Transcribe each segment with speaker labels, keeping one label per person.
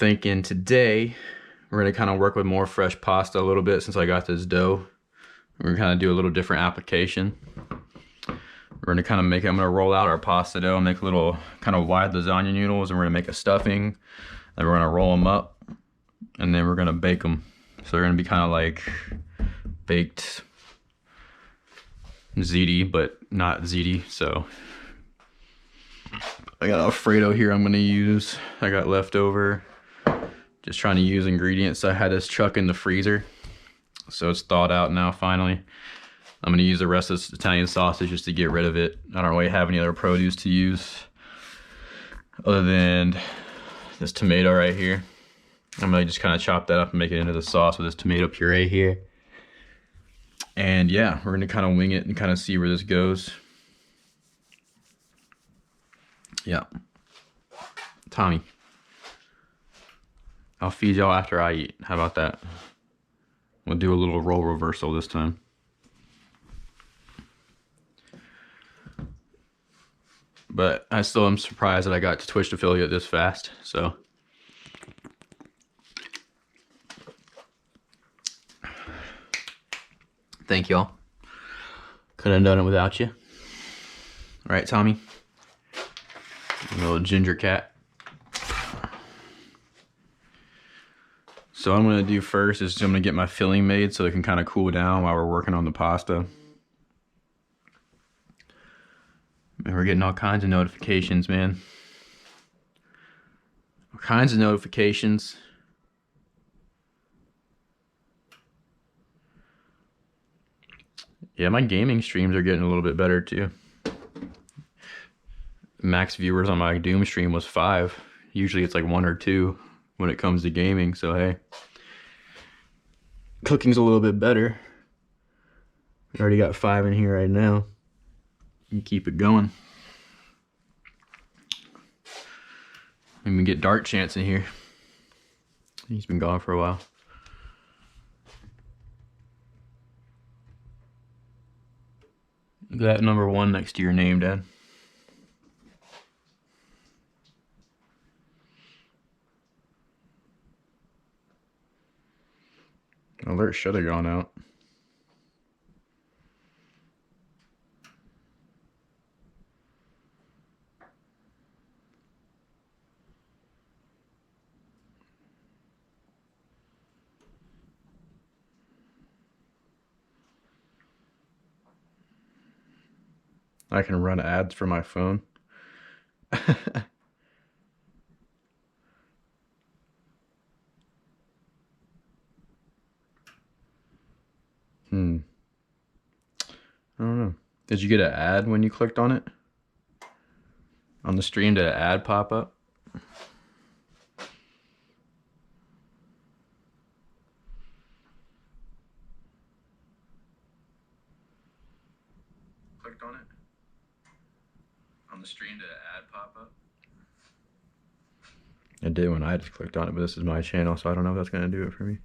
Speaker 1: thinking today we're gonna kind of work with more fresh pasta a little bit since I got this dough. We're gonna kind of do a little different application. We're gonna kind of I'm gonna roll out our pasta dough and make little kind of wide lasagna noodles, and we're gonna make a stuffing. Then we're gonna roll them up, and then we're gonna bake them. So they're gonna be kind of like baked ziti, but not ziti. So I got Alfredo here I'm gonna use. I got leftover. Just trying to use ingredients. I had this chuck in the freezer, so it's thawed out now finally. I'm gonna use the rest of this Italian sausage just to get rid of it. I don't really have any other produce to use other than this tomato right here. I'm gonna just kind of chop that up and make it into the sauce with this tomato puree here. And yeah, we're gonna kind of wing it and kind of see where this goes. Yeah. Tommy, I'll feed y'all after I eat. How about that? We'll do a little role reversal this time. But I still am surprised that I got to Twitch affiliate this fast, so. Thank y'all. Couldn't have done it without you. All right, Tommy. Little ginger cat. So what I'm gonna do first is I'm gonna get my filling made so it can kind of cool down while we're working on the pasta. And we're getting all kinds of notifications, man. All kinds of notifications. Yeah, my gaming streams are getting a little bit better too. Max viewers on my Doom stream was 5. Usually it's like 1 or 2 when it comes to gaming, so hey. Cooking's a little bit better. We already got 5 in here right now. You keep it going. And we get Dart Chance in here. He's been gone for a while. Look at that number 1 next to your name, Dad. Alert should have gone out. I can run ads for my phone. I don't know. Did you get an ad when you clicked on it? On the stream, did an ad pop up? Clicked on it? On the stream, did an ad pop up? It did when I just clicked on it, but this is my channel, so I don't know if that's going to do it for me.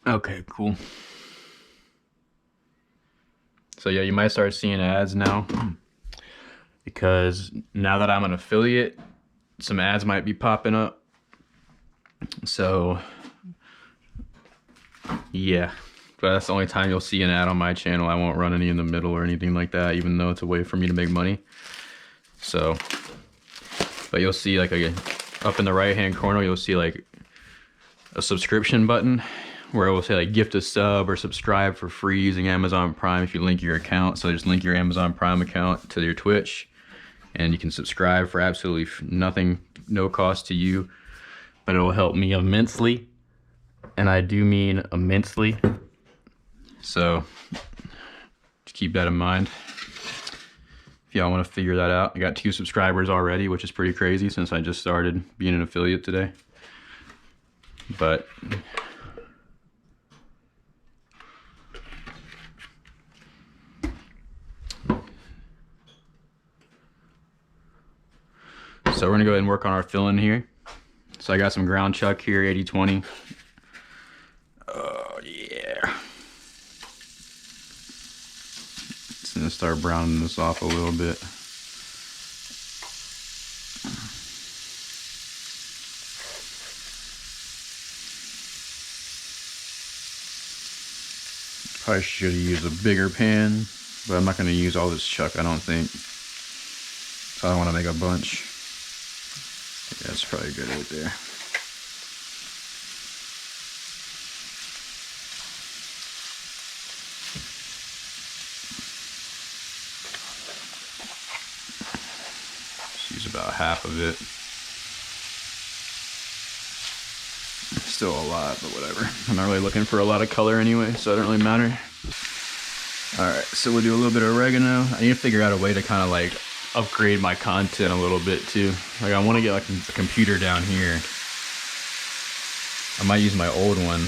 Speaker 1: Okay, cool. So yeah, you might start seeing ads now because now that I'm an affiliate, some ads might be popping up. So yeah, but that's the only time you'll see an ad on my channel. I won't run any in the middle or anything like that, even though it's a way for me to make money. So, but you'll see like up in the right hand corner, you'll see like a subscription button where it will say like gift a sub or subscribe for free using Amazon Prime if you link your account. So just link your Amazon Prime account to your Twitch and you can subscribe for absolutely nothing, no cost to you, but it will help me immensely. And I do mean immensely. So just keep that in mind. If y'all want to figure that out. I got 2 subscribers already, which is pretty crazy since I just started being an affiliate today. But so we're gonna go ahead and work on our filling here. So I got some ground chuck here, 80/20. Oh yeah. It's gonna start browning this off a little bit. Probably should have used a bigger pan, but I'm not gonna use all this chuck, I don't think. So I don't want to make a bunch. Yeah, that's probably good right there. Just use about half of it. Still a lot, but whatever. I'm not really looking for a lot of color anyway, so it doesn't really matter. Alright, so we'll do a little bit of oregano. I need to figure out a way to kind of like upgrade my content a little bit too. Like I want to get like a computer down here. I might use my old one.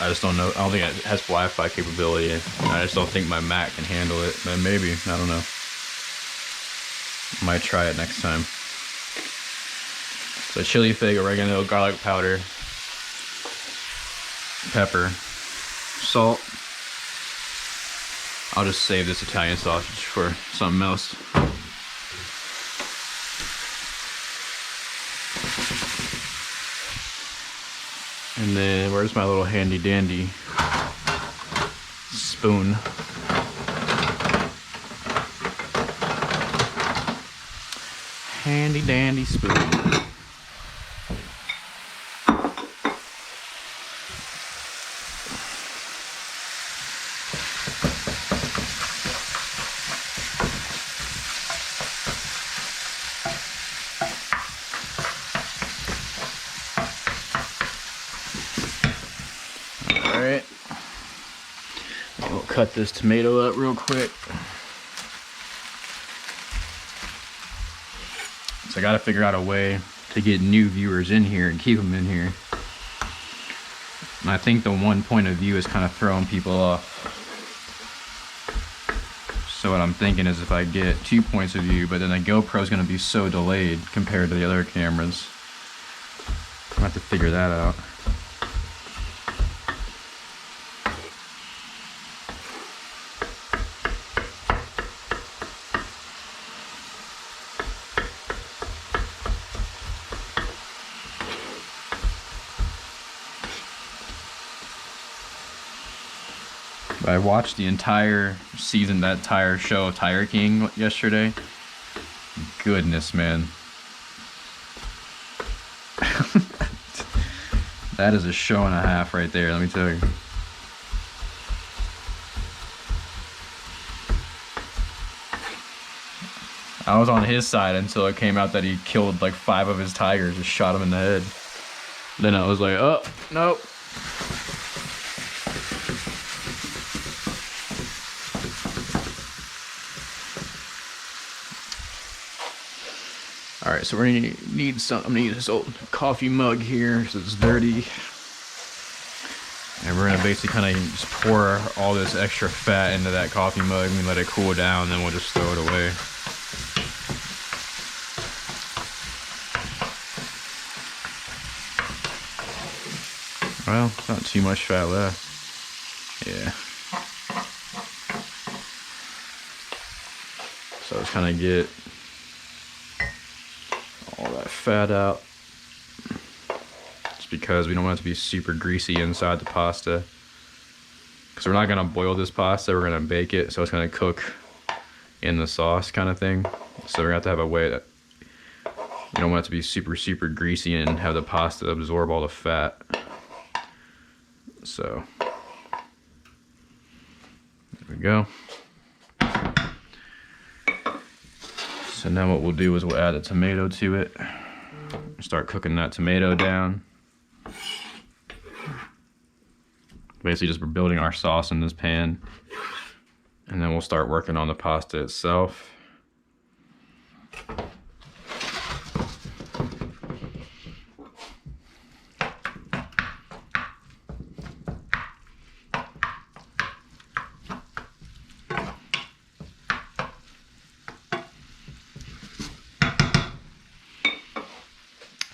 Speaker 1: I just don't know. I don't think it has Wi-Fi capability. I just don't think my Mac can handle it. But maybe, I don't know. Might try it next time. So chili fig, oregano, garlic powder, pepper, salt. I'll just save this Italian sausage for something else. And then where's my little handy dandy spoon? Handy dandy spoon. Alright, we'll cut this tomato up real quick. So I gotta figure out a way to get new viewers in here and keep them in here. And I think the one point of view is kind of throwing people off. So what I'm thinking is if I get 2 points of view, but then the GoPro is gonna be so delayed compared to the other cameras. I'll have to figure that out. I watched the entire season, that entire show of Tiger King yesterday. Goodness, man. That is a show and a half right there, let me tell you. I was on his side until it came out that he killed like 5 of his tigers, just shot him in the head. Then I was like, oh, nope. Alright, so we're gonna need some. I'm gonna use this old coffee mug here because it's dirty. And we're gonna basically kind of just pour all this extra fat into that coffee mug and let it cool down, then we'll just throw it away. Well, not too much fat left. Yeah. So let's kind of get all that fat out. Just because we don't want it to be super greasy inside the pasta. Because we're not going to boil this pasta, we're going to bake it. So it's going to cook in the sauce kind of thing. So we're going to have a way that you don't want it to be super, super greasy and have the pasta absorb all the fat. So there we go. So now what we'll do is we'll add a tomato to it. Start cooking that tomato down. Basically just building our sauce in this pan. And then we'll start working on the pasta itself.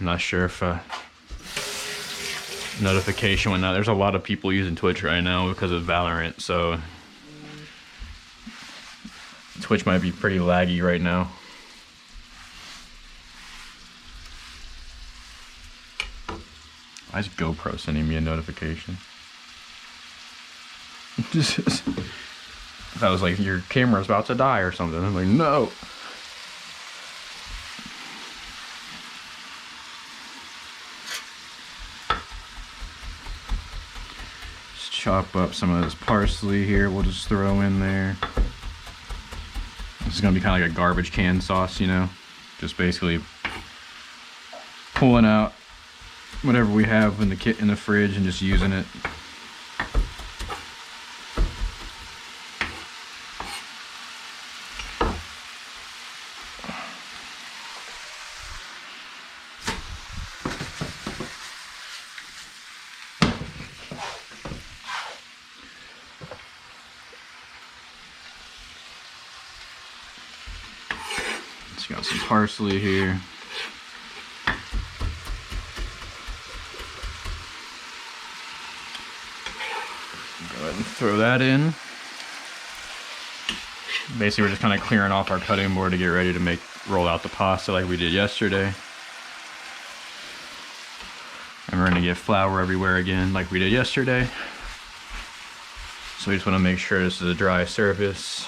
Speaker 1: I'm not sure if notification went out. There's a lot of people using Twitch right now because of Valorant, so Twitch might be pretty laggy right now. Why is GoPro sending me a notification? That was like your camera's about to die or something. I'm like, no. Just chop up some of this parsley here. We'll just throw in there. This is gonna be kind of like a garbage can sauce, you know? Just basically pulling out whatever we have in the fridge and just using it. Just got some parsley here. Go ahead and throw that in. Basically, we're just kind of clearing off our cutting board to get ready to roll out the pasta like we did yesterday. And we're gonna get flour everywhere again like we did yesterday. So we just want to make sure this is a dry surface.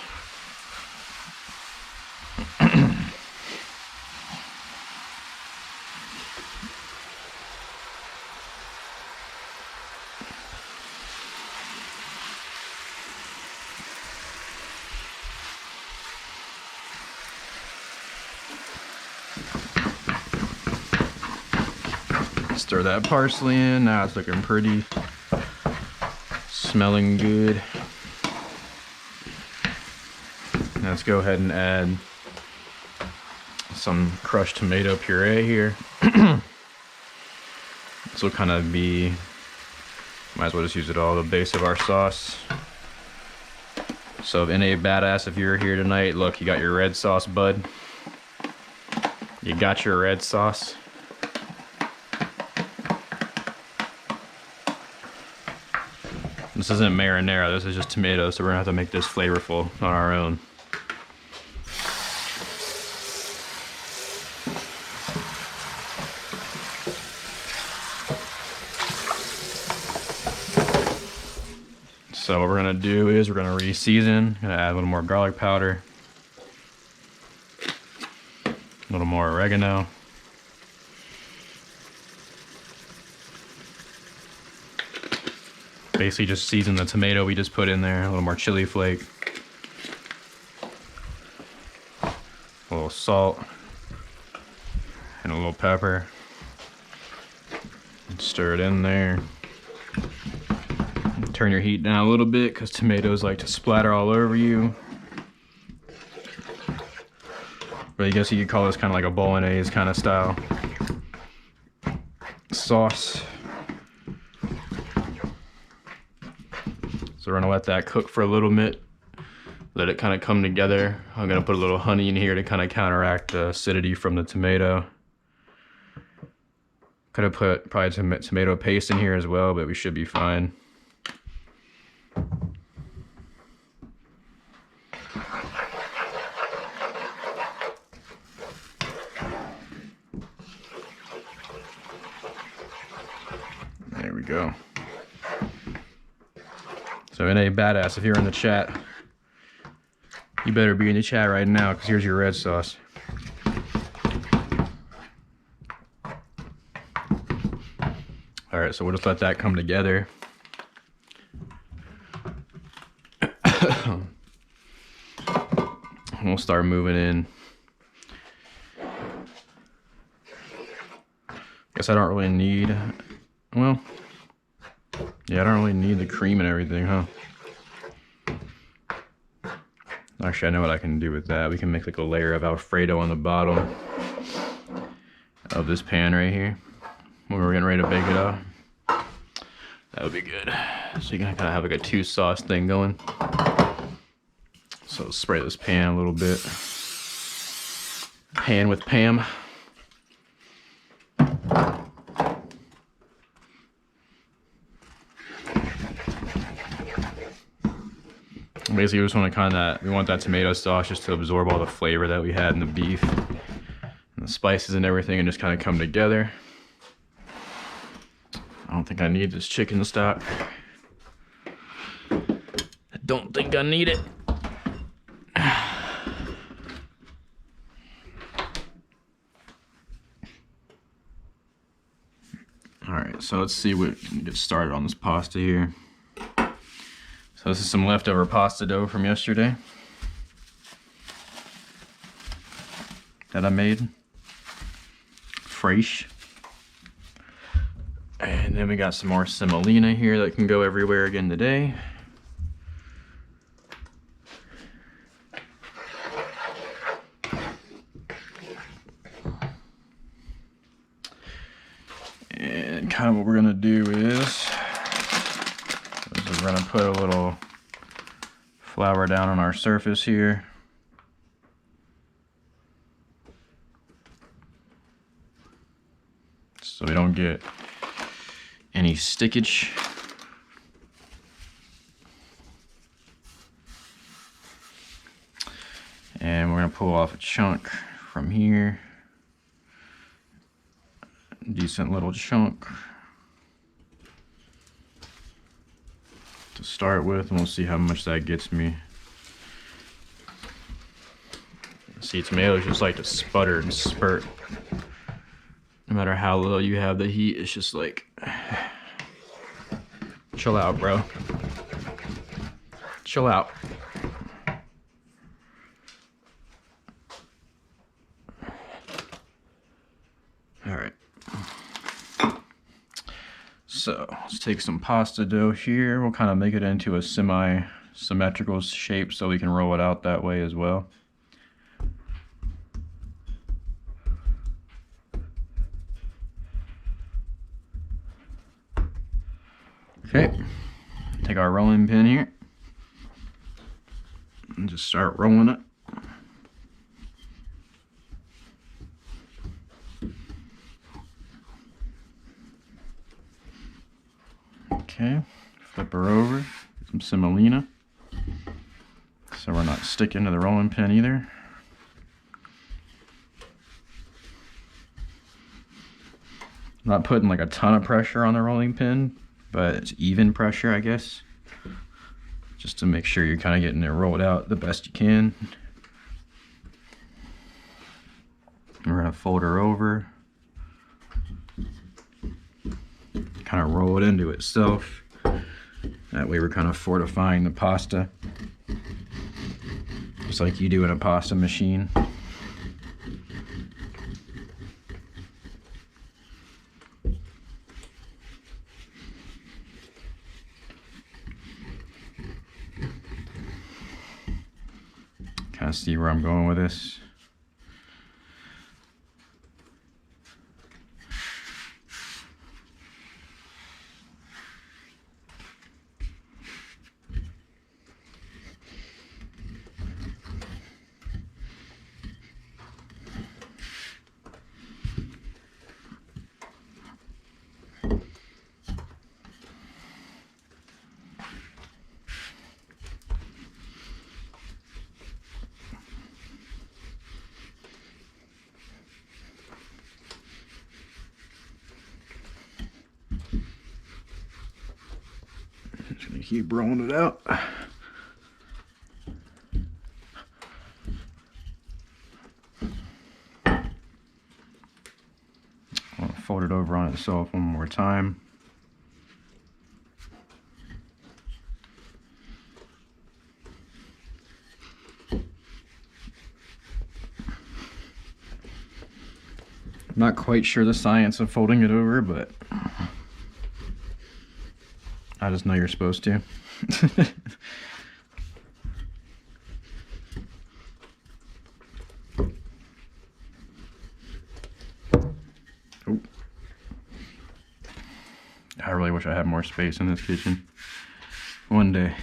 Speaker 1: Stir that parsley in. Now it's looking pretty. Smelling good. Now let's go ahead and add some crushed tomato puree here. This will kind of be, might as well just use it all, the base of our sauce. So NA Badass, if you're here tonight, look, you got your red sauce, bud. You got your red sauce. This isn't marinara, this is just tomatoes, so we're gonna have to make this flavorful on our own. So what we're gonna do is we're gonna re-season, gonna add a little more garlic powder, a little more oregano. Basically just season the tomato we just put in there, a little more chili flake, a little salt, and a little pepper. And stir it in there. Turn your heat down a little bit because tomatoes like to splatter all over you. But I guess you could call this kind of like a bolognese kind of style sauce. So we're gonna let that cook for a little bit, let it kind of come together. I'm gonna put a little honey in here to kind of counteract the acidity from the tomato. Could have put probably some tomato paste in here as well, but we should be fine. There we go. So NA Badass, if you're in the chat, you better be in the chat right now because here's your red sauce. All right, so we'll just let that come together. We'll start moving in. Guess I don't really need, well, yeah, I don't really need the cream and everything, huh? Actually, I know what I can do with that. We can make like a layer of Alfredo on the bottom of this pan right here when we're getting ready to bake it up. That would be good. So you can kind of have like a two sauce thing going. So spray this pan a little bit. Pan with Pam. basically we just want to we want that tomato sauce just to absorb all the flavor that we had in the beef and the spices and everything, and just kind of come together. I don't think I need this chicken stock. I don't think I need it. Alright, so let's see what can get started on this pasta here. So this is some leftover pasta dough from yesterday that I made. Fresh. And then we got some more semolina here that can go everywhere again today. And kind of what we're gonna do is we're gonna put a little flour down on our surface here. So we don't get any stickage. And we're gonna pull off a chunk from here. Decent little chunk to start with, and we'll see how much that gets me. See, tomatoes just like to sputter and spurt. No matter how low you have the heat, it's just like, chill out, bro. Chill out. All right. So let's take some pasta dough here. We'll kind of make it into a semi-symmetrical shape so we can roll it out that way as well. Okay, take our rolling pin here and just start rolling it. Okay, flip her over, get some semolina so we're not sticking to the rolling pin either. I'm not putting like a ton of pressure on the rolling pin, but it's even pressure, I guess, just to make sure you're kind of getting it rolled out the best you can. We're gonna fold her over, kind of roll it into itself. That way we're kind of fortifying the pasta, just like you do in a pasta machine. Kind of see where I'm going with this. Just gonna keep rolling it out. I'll fold it over on itself one more time. I'm not quite sure the science of folding it over, but I just know you're supposed to. Oh. I really wish I had more space in this kitchen. One day.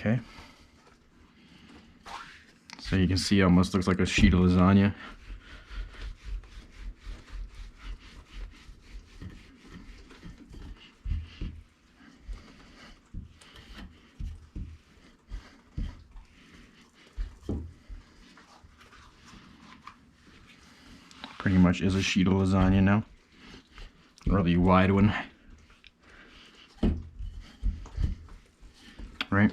Speaker 1: Okay. So you can see it almost looks like a sheet of lasagna. Pretty much is a sheet of lasagna now. Really wide one. Right?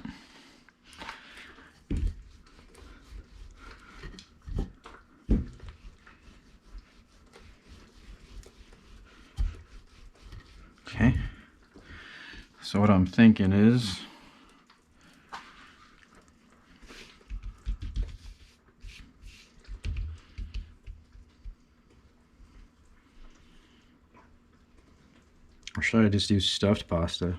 Speaker 1: Okay. So what I'm thinking is or should I just do stuffed pasta?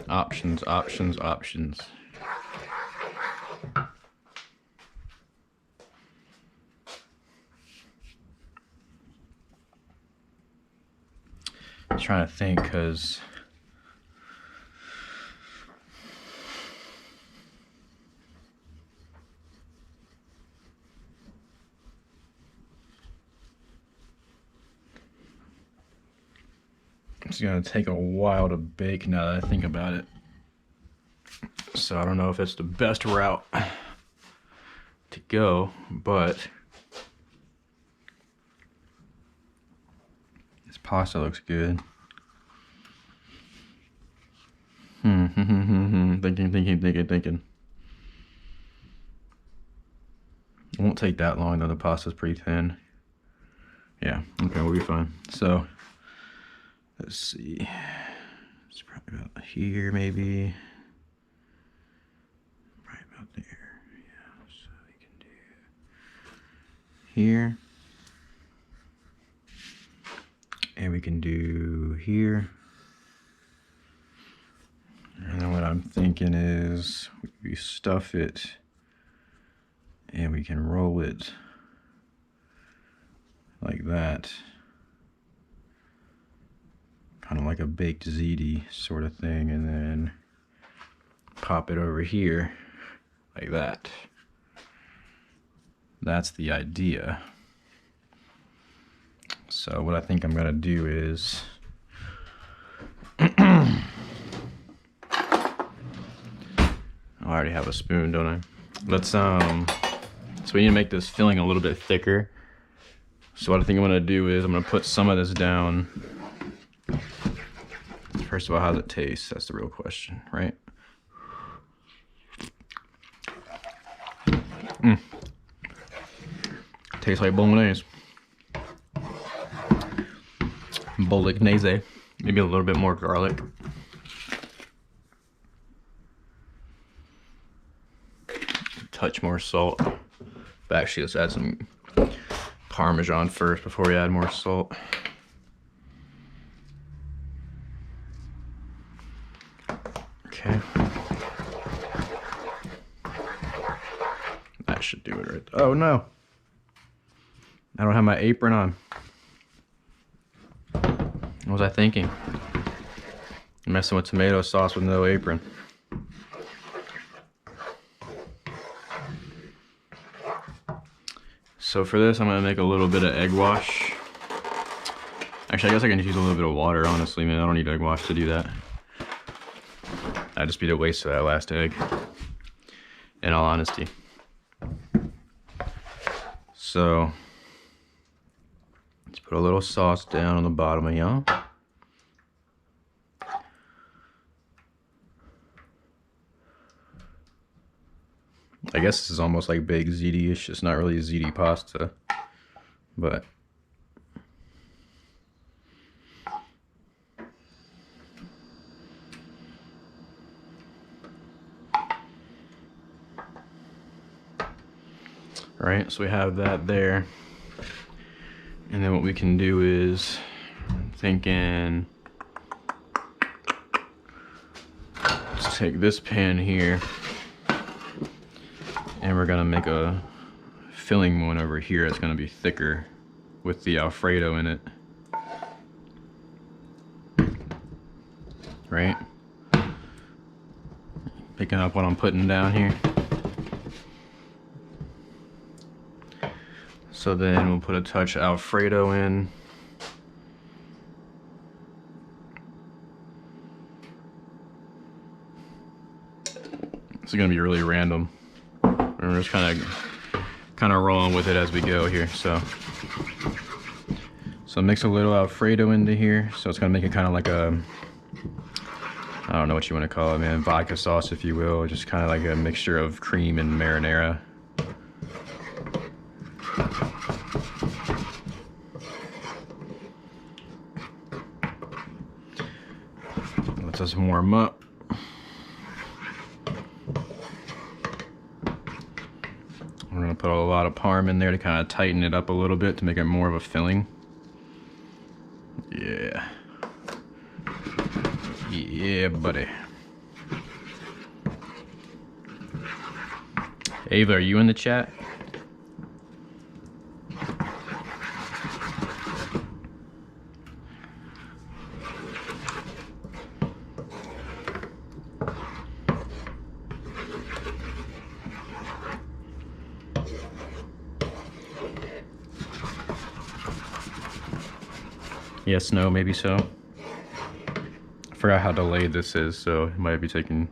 Speaker 1: Options, options, options. I'm trying to think because it's gonna take a while to bake now that I think about it. So I don't know if it's the best route to go, but this pasta looks good. Thinking. It won't take that long though, the pasta's pretty thin. Yeah, okay, we'll be fine. So, let's see. It's probably about here, maybe. Right about there. Yeah, so we can do here. And we can do here. And then what I'm thinking is we stuff it and we can roll it like that. Kind of like a baked ziti sort of thing, and then pop it over here like that. That's the idea. So what I think I'm gonna do is I already have a spoon, don't I? Let's so we need to make this filling a little bit thicker. So what I think I'm gonna do is I'm gonna put some of this down. First of all, how does it taste? That's the real question, right? Tastes like bolognese. Bolognese. Maybe a little bit more garlic. Touch more salt. But actually, let's add some Parmesan first before we add more salt. Okay. That should do it right. Oh no. I don't have my apron on. What was I thinking? I'm messing with tomato sauce with no apron. So for this, I'm gonna make a little bit of egg wash. Actually, I guess I can just use a little bit of water, honestly, man. I don't need egg wash to do that. That'd just be the waste of that last egg, in all honesty. So, let's put a little sauce down on the bottom of y'all. I guess this is almost like baked ziti-ish. It's not really a ziti pasta, but right? So we have that there. And then what we can do is, I'm thinking, let's take this pan here, and we're gonna make a filling one over here. It's gonna be thicker with the Alfredo in it, right? Picking up what I'm putting down here. So then we'll put a touch of Alfredo in. It's gonna be really random. We're just kind of rolling with it as we go here. So mix a little Alfredo into here. So it's gonna make it kind of like a, I don't know what you want to call it, man, vodka sauce, if you will. Just kind of like a mixture of cream and marinara. Lets us warm up. We're gonna put a lot of parm in there to kind of tighten it up a little bit to make it more of a filling. Yeah. Yeah, buddy. Ava, are you in the chat? Yes, no, maybe so. I forgot how delayed this is, so it might be taking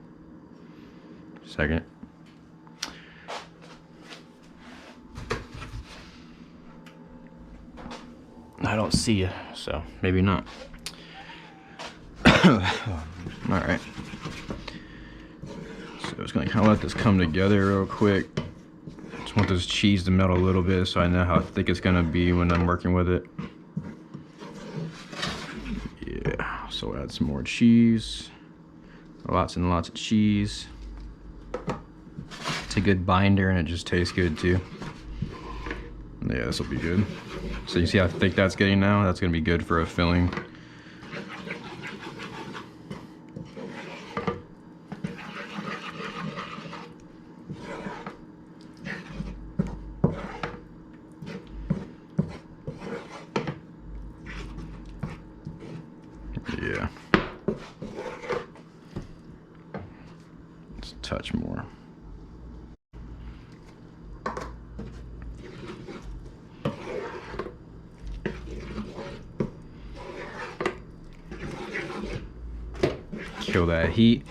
Speaker 1: a second. I don't see you, so maybe not. Alright. So I'm just gonna kind of let this come together real quick. Just want this cheese to melt a little bit so I know how thick it's gonna be when I'm working with it. Yeah, so add some more cheese. Lots and lots of cheese. It's a good binder and it just tastes good too. Yeah, this will be good. So you see how thick that's getting now? That's gonna be good for a filling. Yeah. Just a touch more. Kill that heat.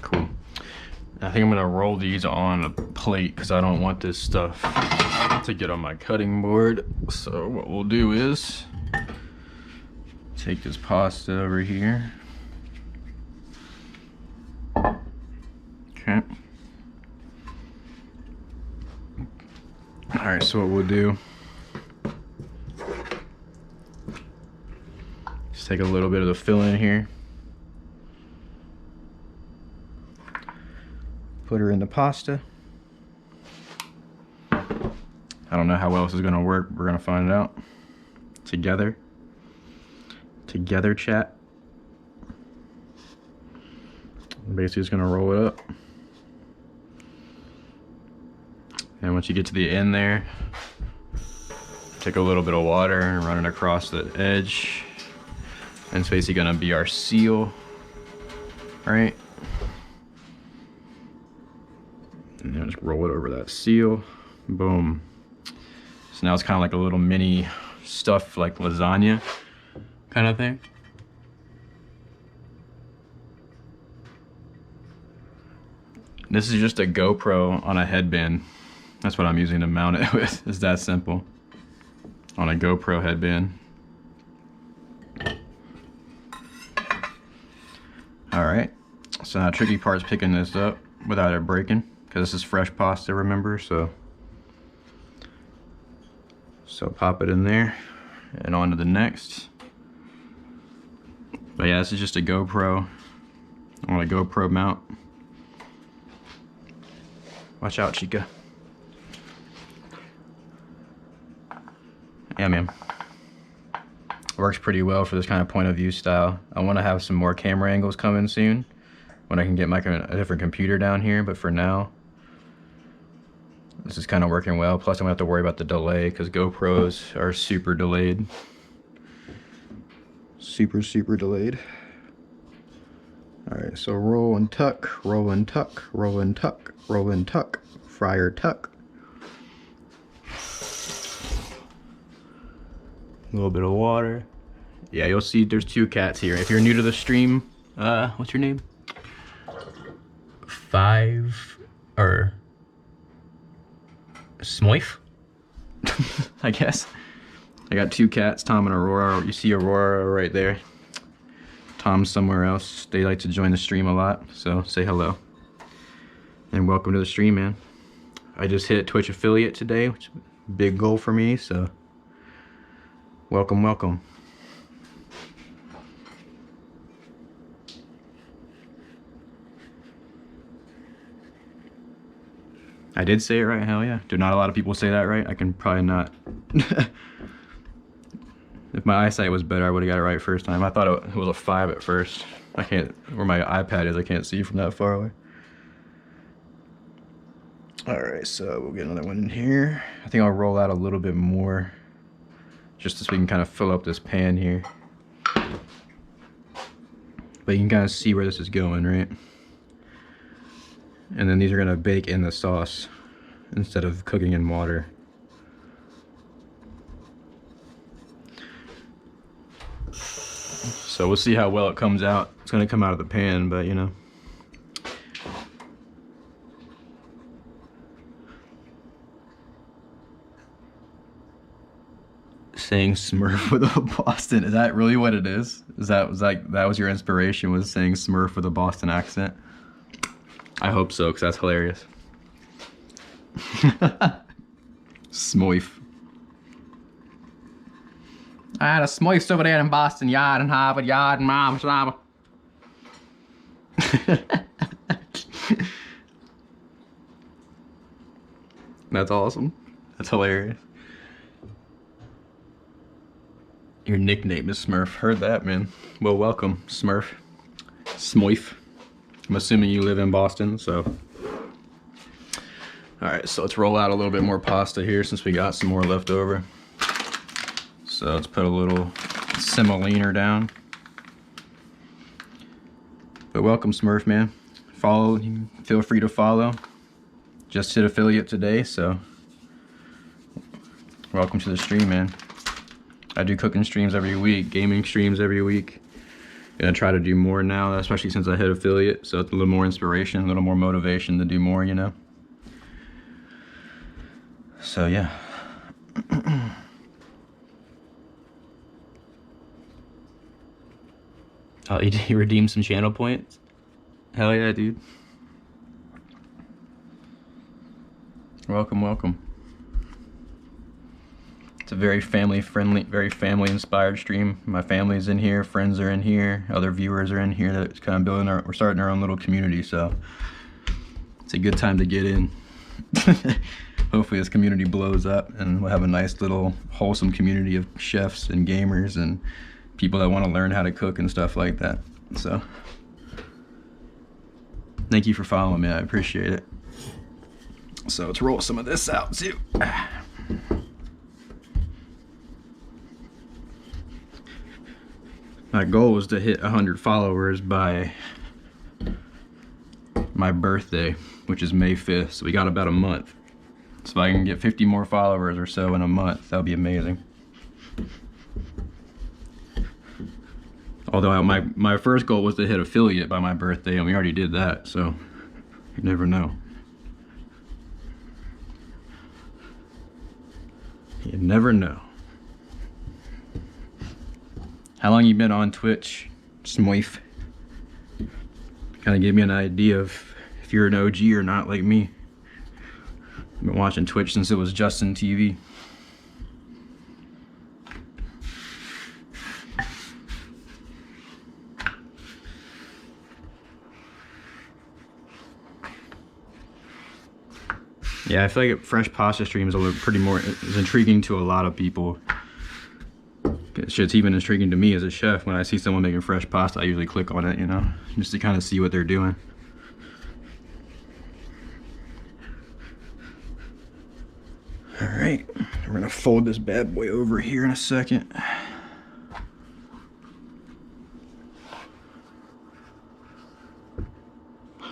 Speaker 1: Cool. I think I'm gonna roll these on a plate because I don't want this stuff to get on my cutting board. So what we'll do is take this pasta over here. Okay. All right, so what we'll do, just take a little bit of the filling here. Put her in the pasta. I don't know how well this is gonna work. We're gonna find out together. Together, chat. Basically just gonna roll it up. And once you get to the end there, take a little bit of water and run it across the edge. And it's basically gonna be our seal, right? And then just roll it over that seal. Boom. So now it's kind of like a little mini stuffed like lasagna kind of thing. This is just a GoPro on a headband. That's what I'm using to mount it with. It's that simple. On a GoPro headband. All right. So now the tricky part is picking this up without it breaking, because this is fresh pasta, remember? So pop it in there and on to the next. But yeah, this is just a GoPro on a GoPro mount. Watch out, Chica. Yeah, man. Works pretty well for this kind of point of view style. I want to have some more camera angles coming soon when I can get a different computer down here, but for now, this is kind of working well. Plus, I don't have to worry about the delay because GoPros are super delayed. Super delayed. All right, so roll and tuck, roll and tuck, roll and tuck, roll and tuck, fryer tuck. A little bit of water. Yeah, you'll see there's 2 cats here. If you're new to the stream, what's your name? 5 or Smoif? I guess. I got 2 cats, Tom and Aurora. You see Aurora right there. Tom's somewhere else. They like to join the stream a lot, so say hello. And welcome to the stream, man. I just hit Twitch affiliate today, which is a big goal for me, so welcome, welcome. I did say it right, hell yeah. Do not a lot of people say that right? I can probably not. If my eyesight was better, I would have got it right first time. I thought it was a 5 at first. I can't, where my iPad is, I can't see from that far away. All right, so we'll get another one in here. I think I'll roll out a little bit more just so we can kind of fill up this pan here. But you can kind of see where this is going, right? And then these are gonna bake in the sauce instead of cooking in water. So we'll see how well it comes out. It's gonna come out of the pan, but you know. Saying Smurf with a Boston, is that really what it is? That was your inspiration, was saying Smurf with a Boston accent? I hope so, because that's hilarious. Smoif. I had a Smoifs over there in Boston Yard and Harvard Yard and Mom Slava. That's awesome. That's hilarious. Your nickname is Smurf. Heard that, man. Well, welcome, Smurf. Smoif. I'm assuming you live in Boston, so. All right, so let's roll out a little bit more pasta here since we got some more left over. So let's put a little semolina down. But welcome, Smurf, man. Follow, feel free to follow. Just hit affiliate today, so welcome to the stream, man. I do cooking streams every week, gaming streams every week. Gonna try to do more now, especially since I hit affiliate, so it's a little more inspiration, a little more motivation to do more, you know? So yeah. Oh, you redeemed some channel points? Hell yeah, dude. Welcome, welcome. It's a very family friendly, very family inspired stream. My family's in here, friends are in here, other viewers are in here. That's kind of building we're starting our own little community, so it's a good time to get in. Hopefully this community blows up and we'll have a nice little wholesome community of chefs and gamers and people that want to learn how to cook and stuff like that. So thank you for following me, I appreciate it. So let's roll some of this out too. My goal was to hit 100 followers by my birthday, which is May 5th, so we got about a month. So if I can get 50 more followers or so in a month, that'll be amazing. Although my first goal was to hit affiliate by my birthday, and we already did that, so you never know. You never know. How long you been on Twitch, Smoif? Kind of give me an idea of if you're an OG or not like me. I've been watching Twitch since it was Justin TV. Yeah, I feel like fresh pasta streams are pretty more is intriguing to a lot of people. Shit's even intriguing to me as a chef. When I see someone making fresh pasta, I usually click on it, you know, just to kind of see what they're doing. All right, we're gonna fold this bad boy over here in a second.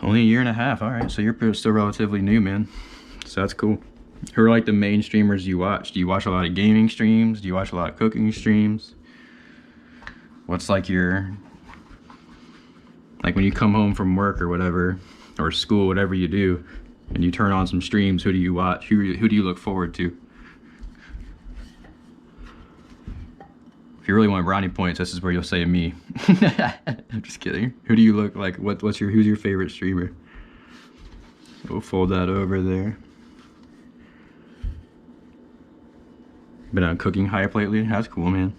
Speaker 1: Only a year and a half. All right, so you're still relatively new, man. So that's cool. Who are like the main streamers you watch? Do you watch a lot of gaming streams? Do you watch a lot of cooking streams? What's like your, like when you come home from work or whatever, or school, whatever you do, and you turn on some streams, who do you watch? Who do you look forward to? If you really want brownie points, this is where you'll say me. I'm just kidding. Who do you look like? Who's your favorite streamer? We'll fold that over there. Been on cooking hype lately? That's cool, man.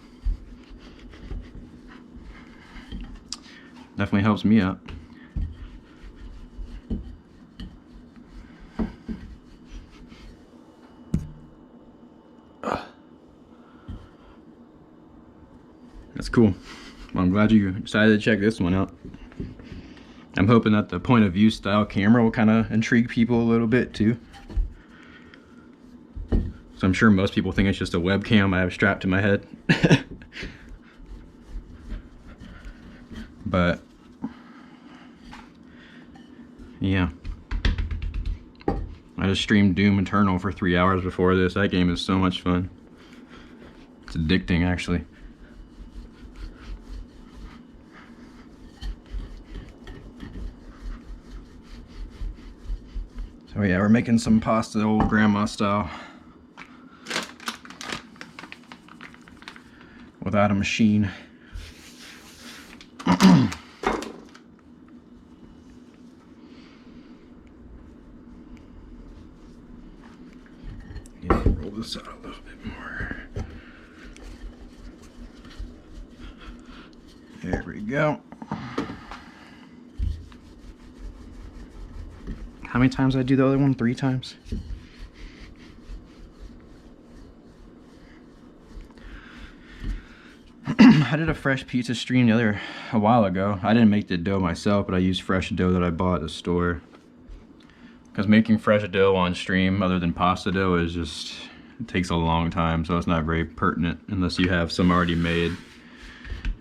Speaker 1: Definitely helps me out. That's cool. Well, I'm glad you decided to check this one out. I'm hoping that the point of view style camera will kind of intrigue people a little bit too. So I'm sure most people think it's just a webcam I have strapped to my head. But yeah, I just streamed Doom Eternal for 3 hours before this. That game is so much fun. It's addicting, actually. So yeah, we're making some pasta old grandma style. Without a machine. Yeah, roll this out a little bit more. There we go. How many times did I do the other one? 3 times? I did a fresh pizza stream a while ago. I didn't make the dough myself, but I used fresh dough that I bought at the store. Because making fresh dough on stream, other than pasta dough, is just, it takes a long time, so it's not very pertinent unless you have some already made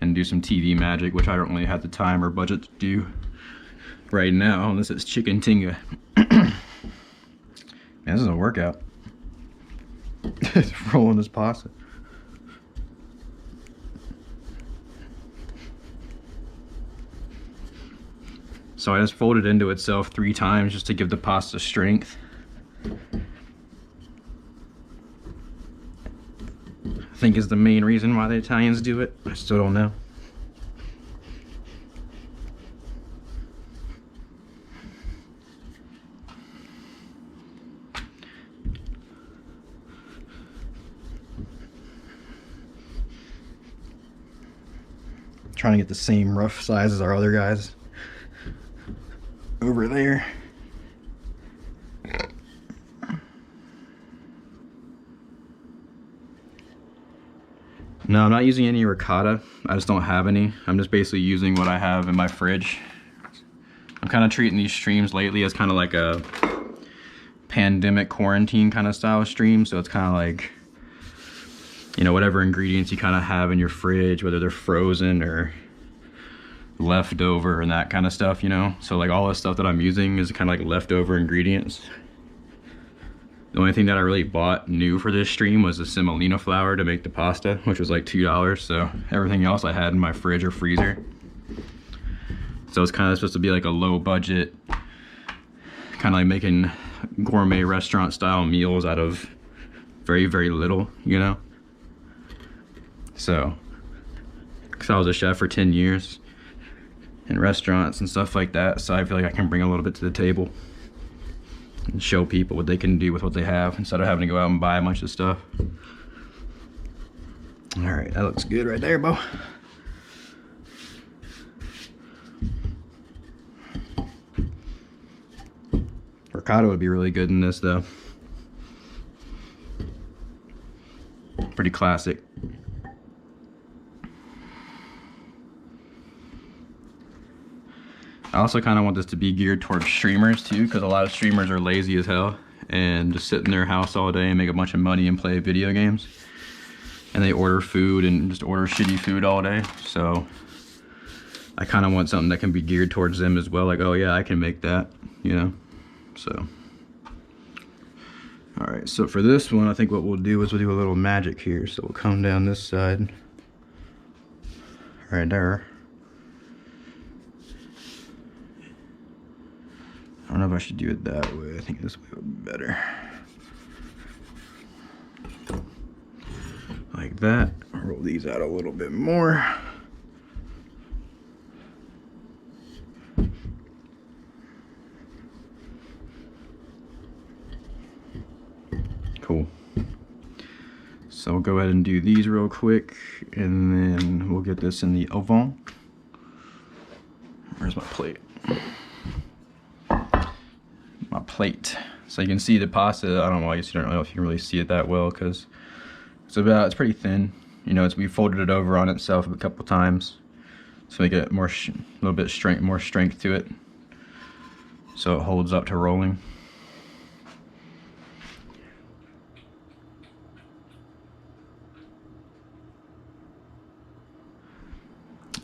Speaker 1: and do some TV magic, which I don't really have the time or budget to do right now, unless it's chicken tinga. Man, this is a workout. Just rolling this pasta. So I just fold it into itself 3 times just to give the pasta strength. I think is the main reason why the Italians do it. I still don't know. Trying to get the same rough size as our other guys over there. No, I'm not using any ricotta. I just don't have any. I'm just basically using what I have in my fridge. I'm kind of treating these streams lately as kind of like a pandemic quarantine kind of style stream. So it's kind of like, you know, whatever ingredients you kind of have in your fridge, whether they're frozen or leftover and that kind of stuff, you know. So like all the stuff that I'm using is kind of like leftover ingredients. The only thing that I really bought new for this stream was the semolina flour to make the pasta, which was like $2. So everything else I had in my fridge or freezer. So it's kind of supposed to be like a low budget, kind of like making gourmet restaurant style meals out of very, very little, you know. So, because I was a chef for 10 years in restaurants and stuff like that, so I feel like I can bring a little bit to the table and show people what they can do with what they have instead of having to go out and buy a bunch of stuff. All right, that looks good right there, Bo. avocado would be really good in this though. Pretty classic. I also kind of want this to be geared towards streamers too, because a lot of streamers are lazy as hell and just sit in their house all day and make a bunch of money and play video games. And they order food and just order shitty food all day. So I kind of want something that can be geared towards them as well. Like, oh yeah, I can make that, you know? So. All right, so for this one, I think what we'll do is we'll do a little magic here. So we'll come down this side, right there. I don't know if I should do it that way. I think this way would be better. Like that. Roll these out a little bit more. Cool. So we'll go ahead and do these real quick, and then we'll get this in the oven. Where's my plate? My plate. So you can see the pasta. I don't know. I guess you don't know if you can really see it that well because it's pretty thin. You know, we folded it over on itself a couple times to make it more, a little bit more strength to it, so it holds up to rolling.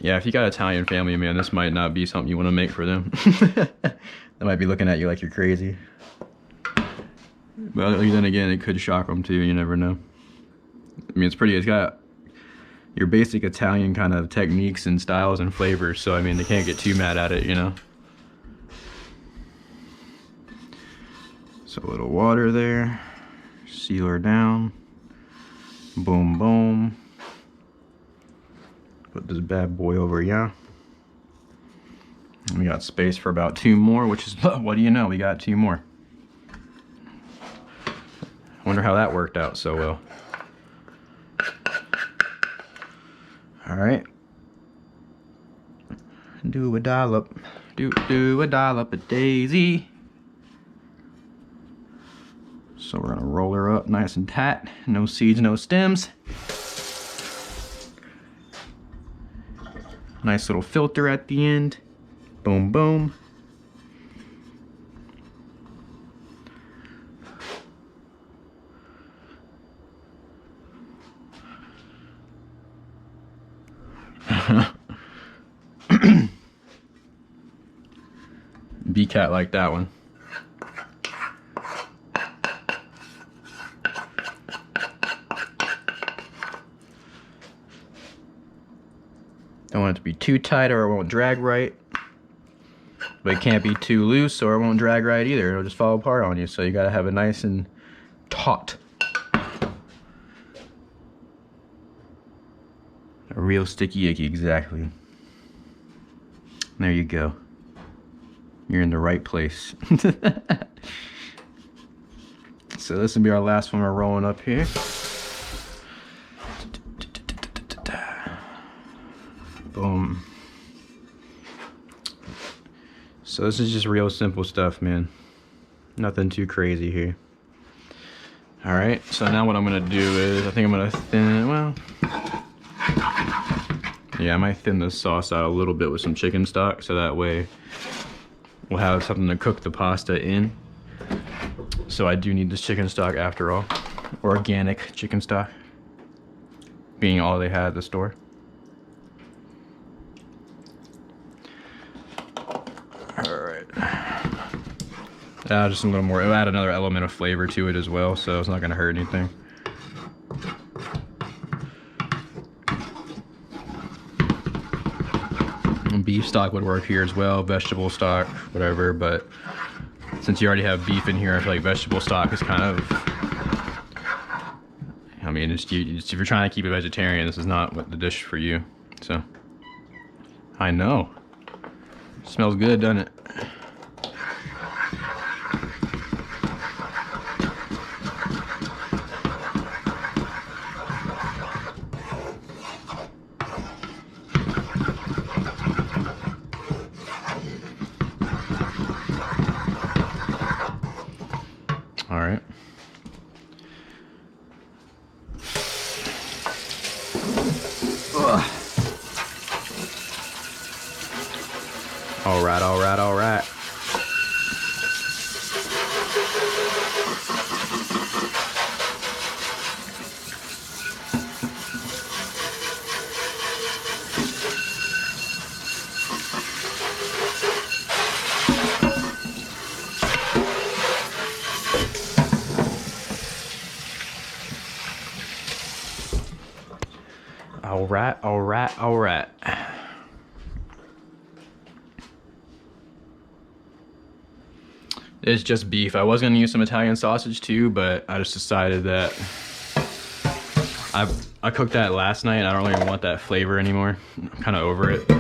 Speaker 1: Yeah, if you got an Italian family, man, this might not be something you want to make for them. They might be looking at you like you're crazy. But then again, it could shock them too, you never know. I mean, it's got your basic Italian kind of techniques and styles and flavors, so I mean, they can't get too mad at it, you know? So a little water there, seal her down, boom, boom. Put this bad boy over here. And we got space for about 2 more, which is, what do you know, we got 2 more. Wonder how that worked out so well. All right. Do a dollop, do a dollop of daisy. So we're gonna roll her up nice and tight. No seeds, no stems. Nice little filter at the end. Boom, boom. B-cat like that one. Don't want it to be too tight or it won't drag right. But it can't be too loose or it won't drag right either. It'll just fall apart on you. So you gotta have it nice and taut. A real sticky icky, exactly. There you go. You're in the right place. So this will be our last one we're rolling up here. Boom. So this is just real simple stuff, man. Nothing too crazy here. All right, so now what I'm gonna do is, I think I'm gonna thin, well, yeah, I might thin the sauce out a little bit with some chicken stock, so that way we'll have something to cook the pasta in. So I do need this chicken stock after all. Organic chicken stock, being all they had at the store. Just a little more, it'll add another element of flavor to it as well, so it's not gonna hurt anything. And beef stock would work here as well, vegetable stock, whatever, but since you already have beef in here, I feel like vegetable stock is kind of, I mean, if you're trying to keep it vegetarian, this is not what the dish for you, so. I know. Smells good, doesn't it? All right. Ugh. All right, all right, all right. All right, all right, all right. It's just beef. I was gonna use some Italian sausage too, but I just decided that I cooked that last night and I don't really want that flavor anymore. I'm kind of over it.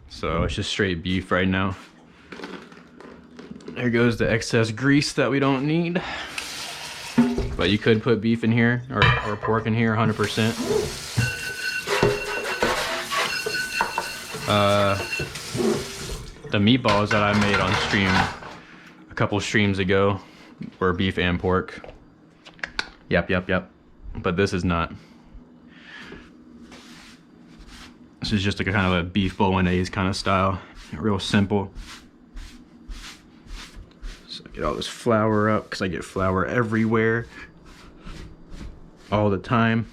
Speaker 1: So it's just straight beef right now. There goes the excess grease that we don't need. But you could put beef in here or pork in here 100%. The meatballs that I made on stream a couple streams ago were beef and pork. Yep. But this is not. This is just like a kind of a beef bolognese kind of style. Real simple. So I get all this flour up because I get flour everywhere. All the time.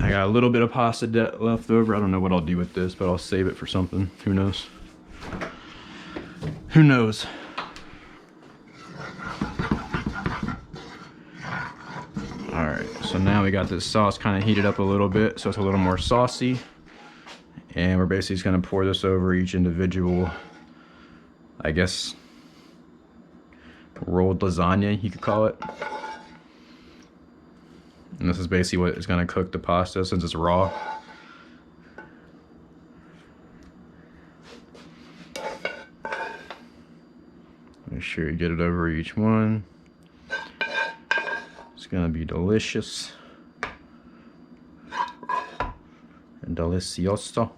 Speaker 1: I got a little bit of pasta left over. I don't know what I'll do with this, but I'll save it for something. Who knows? Who knows? Alright, so now we got this sauce kind of heated up a little bit, so it's a little more saucy. And we're basically just going to pour this over each individual, I guess, rolled lasagna, you could call it. And this is basically what is going to cook the pasta since it's raw. Make sure you get it over each one. It's going to be delicious. And delicioso.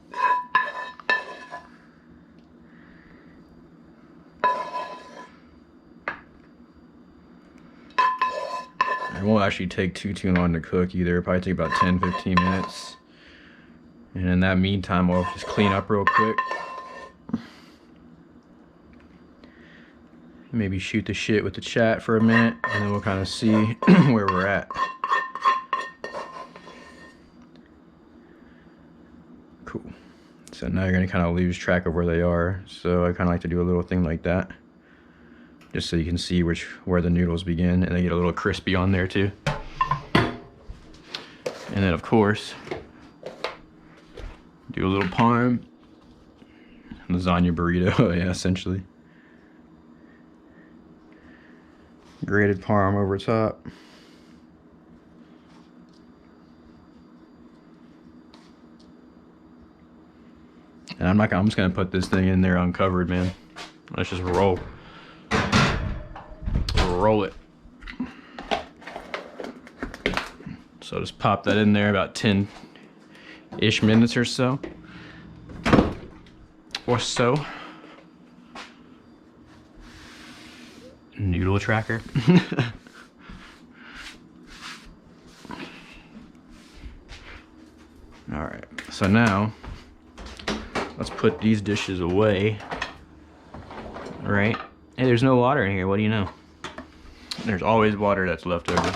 Speaker 1: It won't actually take too long to cook either. It'll probably take about 10-15 minutes. And in that meantime, we'll just clean up real quick. Maybe shoot the shit with the chat for a minute, and then we'll kind of see where we're at. Cool. So now you're gonna kind of lose track of where they are. So I kind of like to do a little thing like that, just so you can see where the noodles begin, and they get a little crispy on there too. And then of course, do a little parm, lasagna burrito, yeah, essentially. Grated parm over top. And I'm just gonna put this thing in there uncovered, man. Let's just roll it. So just pop that in there about 10-ish minutes or so. Noodle tracker. All right, so now let's put these dishes away. All right. Hey, there's no water in here. What do you know? There's always water that's left over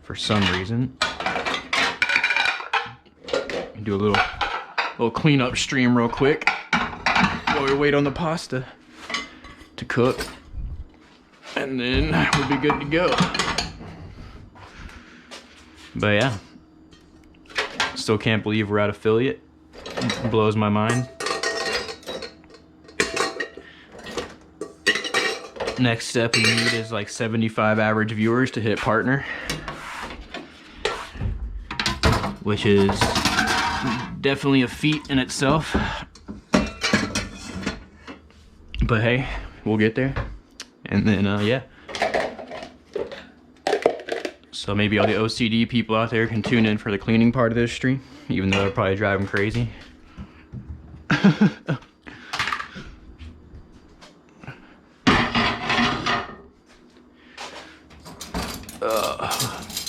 Speaker 1: for some reason. Do a little cleanup stream real quick while we wait on the pasta to cook, and then we'll be good to go. But yeah, still can't believe we're at affiliate. It blows my mind. Next step we need is like 75 average viewers to hit partner, which is definitely a feat in itself. But hey, we'll get there. And then yeah, so maybe all the OCD people out there can tune in for the cleaning part of this stream, even though they're probably driving crazy.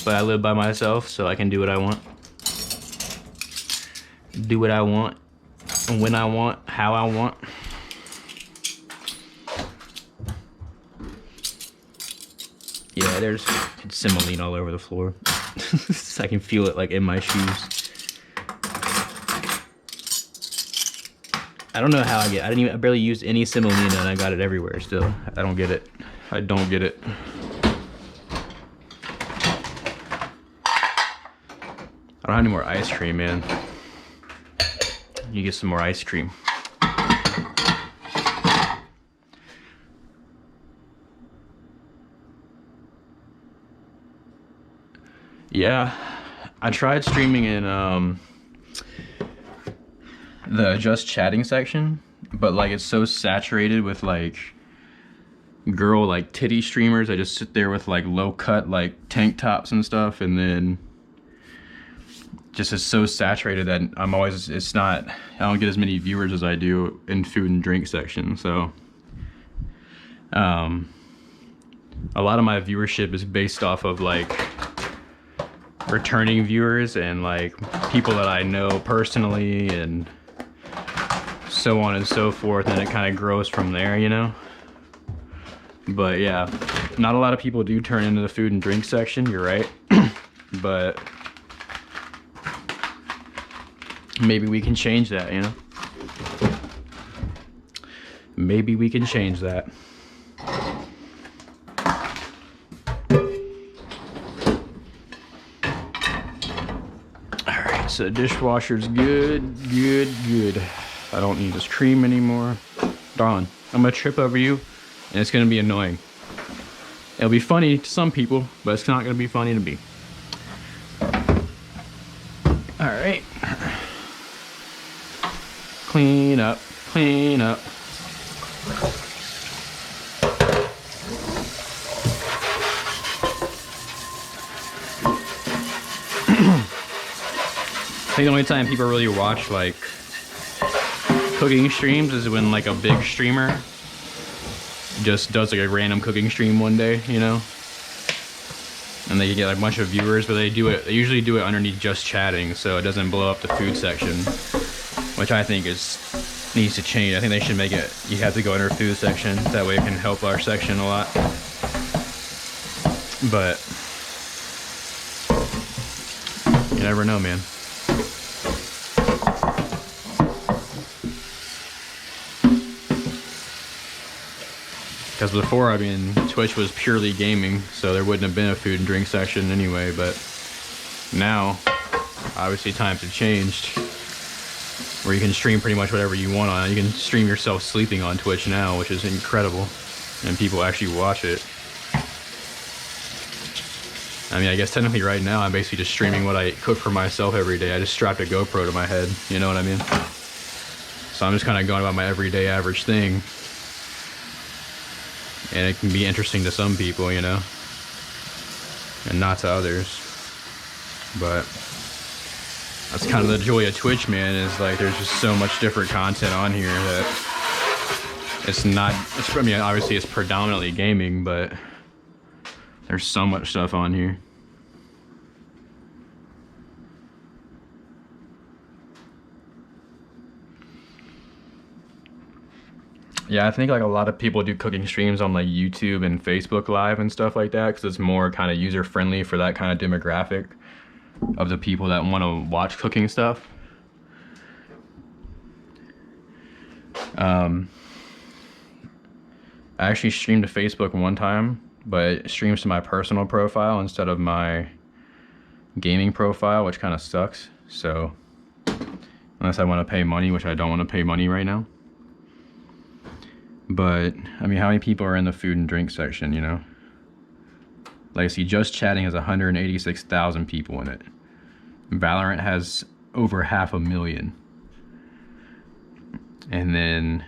Speaker 1: but I live by myself, so I can do what I want. Do what I want, when I want, how I want. Yeah, there's Simoleon all over the floor. I can feel it like in my shoes. I don't know how I barely used any Semolina and I got it everywhere still. I don't get it. I don't get it. I don't have any more ice cream, man. You get some more ice cream. Yeah, I tried streaming in the just chatting section, but like it's so saturated with like girl like titty streamers. I just sit there with like low cut like tank tops and stuff, and then just is so saturated that I'm always, I don't get as many viewers as I do in food and drink section. So a lot of my viewership is based off of like returning viewers and like people that I know personally and so on and so forth, and it kind of grows from there, you know. But yeah, not a lot of people do turn into the food and drink section, you're right. But maybe we can change that, you know. Maybe we can change that. Alright, so the dishwasher's good. I don't need this cream anymore. Darn, I'm gonna trip over you and it's gonna be annoying. It'll be funny to some people, but it's not gonna be funny to me. Alright. Clean up, clean up. I think the only time people really watch like cooking streams is when like a big streamer just does like a random cooking stream one day, you know, and they get like a bunch of viewers, but they usually do it underneath just chatting, so it doesn't blow up the food section, which I think needs to change. I think they should make it, you have to go under food section, that way it can help our section a lot. But you never know, man. Because before, I mean, Twitch was purely gaming, so there wouldn't have been a food and drink section anyway, but now, obviously times have changed, where you can stream pretty much whatever you want on it. You can stream yourself sleeping on Twitch now, which is incredible, and people actually watch it. I mean, I guess technically right now, I'm basically just streaming what I cook for myself every day. I just strapped a GoPro to my head, you know what I mean? So I'm just kind of going about my everyday average thing. And it can be interesting to some people, you know, and not to others. But that's kind of the joy of Twitch, man, is like there's just so much different content on here that I mean, obviously it's predominantly gaming, but there's so much stuff on here. Yeah, I think like a lot of people do cooking streams on like YouTube and Facebook Live and stuff like that, because it's more kind of user friendly for that kind of demographic of the people that want to watch cooking stuff. I actually streamed to Facebook one time, but it streams to my personal profile instead of my gaming profile, which kind of sucks. So unless I want to pay money, which I don't want to pay money right now. But I mean, how many people are in the food and drink section, you know? Like, see, just chatting has 186,000 people in it. Valorant has over 500,000. And then,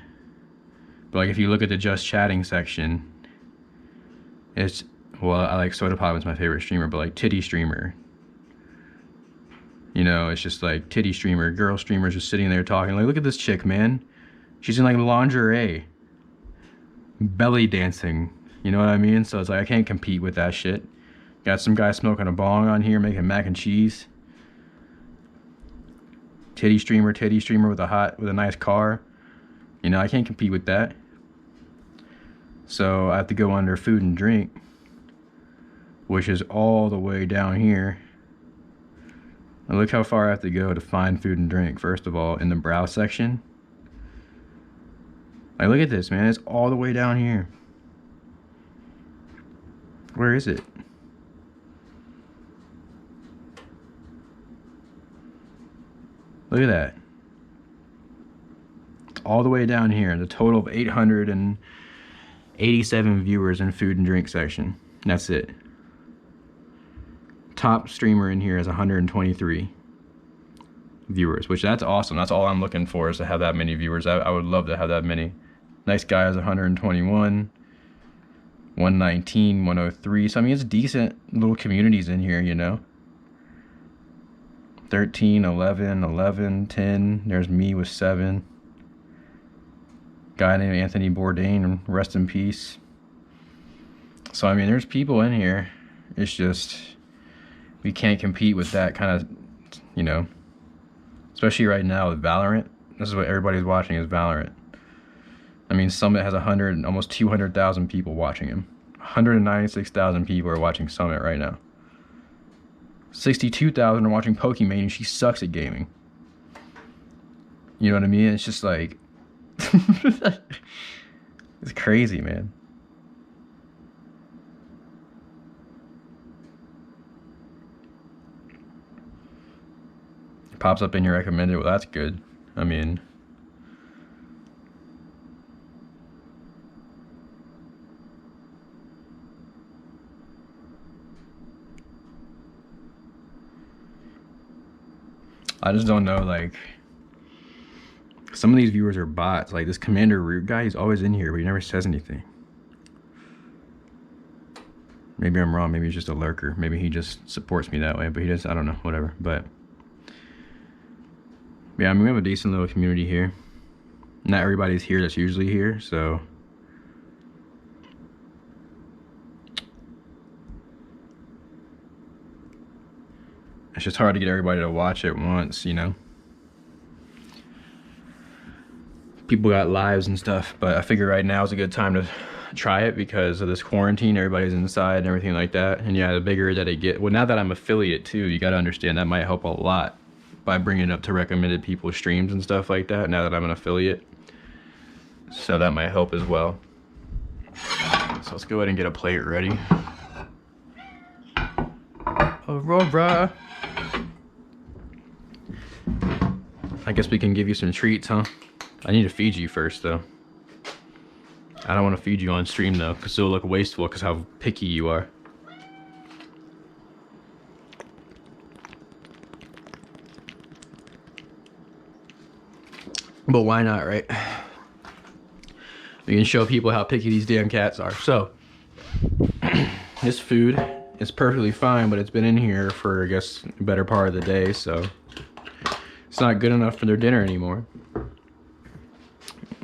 Speaker 1: but like if you look at the just chatting section, it's, well, I like Soda Pop is my favorite streamer, but like titty streamer, you know, it's just like titty streamer, girl streamers just sitting there talking like, look at this chick, man, she's in like lingerie, belly dancing, you know what I mean? So it's like I can't compete with that shit. Got some guy smoking a bong on here, making mac and cheese. Titty streamer with a nice car. You know, I can't compete with that. So I have to go under food and drink, which is all the way down here. And look how far I have to go to find food and drink. First of all, in the browse section. Like, look at this, man. It's all the way down here. Where is it? Look at that. It's all the way down here. The total of 887 viewers in food and drink section. That's it. Top streamer in here is 123 viewers, which that's awesome. That's all I'm looking for, is to have that many viewers. I would love to have that many. Nice guy has 121, 119, 103. So I mean, it's decent little communities in here, you know. 13, 11, 11, 10. There's me with 7. Guy named Anthony Bourdain, rest in peace. So I mean, there's people in here. It's just, we can't compete with that kind of, you know, especially right now with Valorant. This is what everybody's watching, is Valorant. I mean, Summit has almost 200,000 people watching him. 196,000 people are watching Summit right now. 62,000 are watching Pokimane, and she sucks at gaming. You know what I mean? It's just like, it's crazy, man. It pops up in your recommended. Well, that's good. I mean, I just don't know, like, some of these viewers are bots. Like this Commander Root guy, he's always in here, but he never says anything. Maybe I'm wrong. Maybe he's just a lurker. Maybe he just supports me that way, but he does. I don't know. Whatever. But yeah, I mean, we have a decent little community here. Not everybody's here that's usually here, so it's just hard to get everybody to watch at once, you know. People got lives and stuff, but I figure right now is a good time to try it because of this quarantine. Everybody's inside and everything like that. And yeah, the bigger that it get, well, now that I'm affiliate too, you got to understand that might help a lot by bringing it up to recommended people's streams and stuff like that. Now that I'm an affiliate, so that might help as well. So let's go ahead and get a plate ready. Aurora. I guess we can give you some treats, huh? I need to feed you first, though. I don't want to feed you on stream, though, because it'll look wasteful because how picky you are. But why not, right? We can show people how picky these damn cats are. So, this food is perfectly fine, but it's been in here for, I guess, the better part of the day, so it's not good enough for their dinner anymore.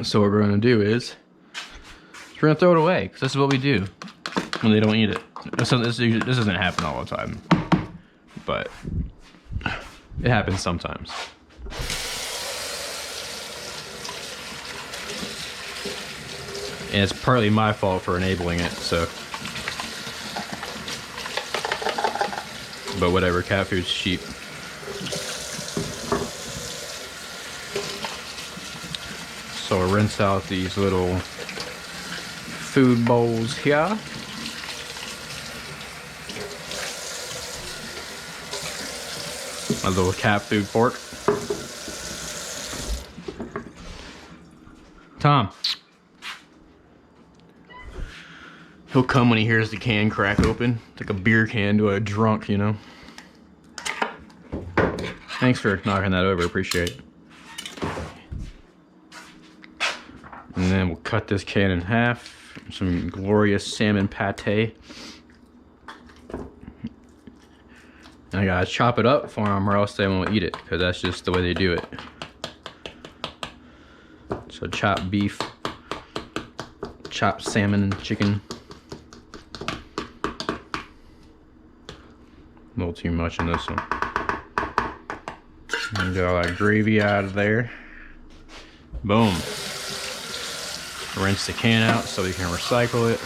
Speaker 1: So what we're gonna do is we're gonna throw it away, because this is what we do when they don't eat it. This doesn't happen all the time, but it happens sometimes. And it's partly my fault for enabling it, so. But whatever, cat food's cheap. So I'll rinse out these little food bowls here. My little cat food fork. Tom. He'll come when he hears the can crack open. It's like a beer can to a drunk, you know. Thanks for knocking that over, appreciate it. And then we'll cut this can in half. Some glorious salmon pate. And I gotta chop it up for them or else they won't eat it, because that's just the way they do it. So chopped beef, chopped salmon and chicken. little too much in this one. And get all that gravy out of there. Boom. Rinse the can out so we can recycle it.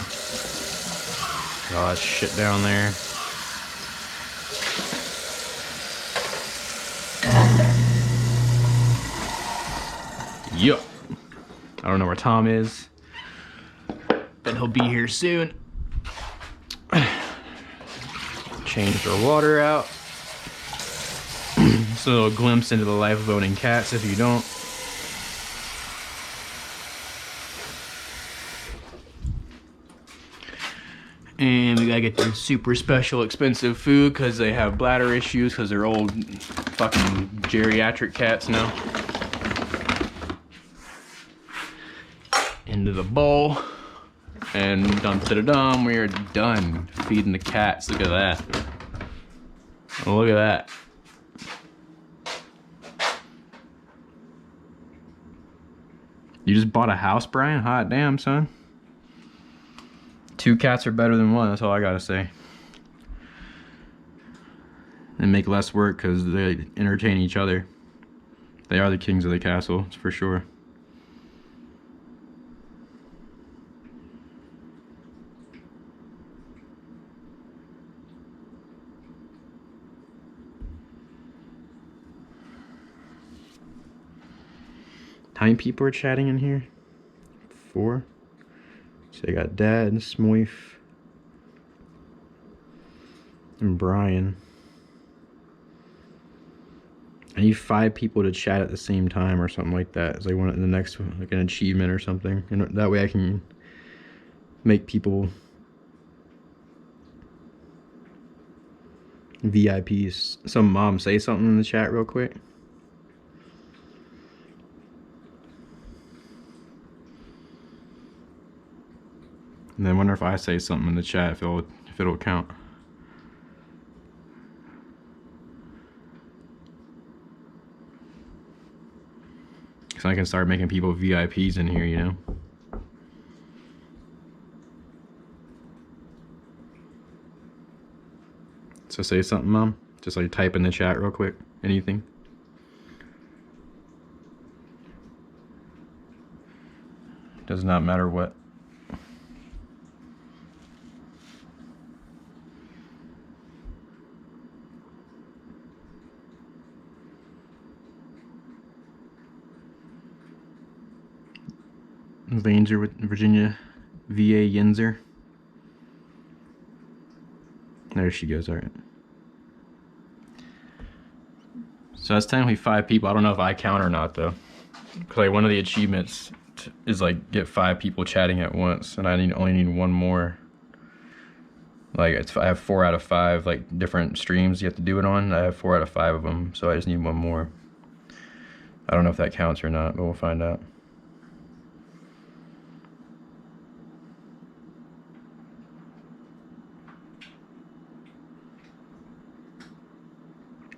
Speaker 1: Get all that shit down there. Yup. I don't know where Tom is, but he'll be here soon. Changed our water out. Just a little glimpse into the life of owning cats if you don't. And we gotta get their super special expensive food because they have bladder issues because they're old fucking geriatric cats now. Into the bowl. And dum-da-da-dum, we are done feeding the cats. Look at that. Look at that. You just bought a house, Brian? Hot damn, son. 2 cats are better than 1, that's all I gotta say. They make less work because they entertain each other. They are the kings of the castle, it's for sure. How many people are chatting in here? 4? So I got Dad, Smoif, and Brian. I need 5 people to chat at the same time or something like that. It's like one of the next, like an achievement or something. And that way I can make people VIPs. Some mom say something in the chat real quick. And then I wonder if I say something in the chat if it'll count. So I can start making people VIPs in here, you know? So say something, Mom. Just like type in the chat real quick. Anything. Does not matter what. Vanger with Virginia VA Yinzer. There she goes, alright. So that's technically 5 people. I don't know if I count or not though. Cause like one of the achievements is like get 5 people chatting at once, and I only need 1 more. Like I have 4 out of 5 like different streams you have to do it on. I have 4 out of 5 of them, so I just need 1 more. I don't know if that counts or not, but we'll find out.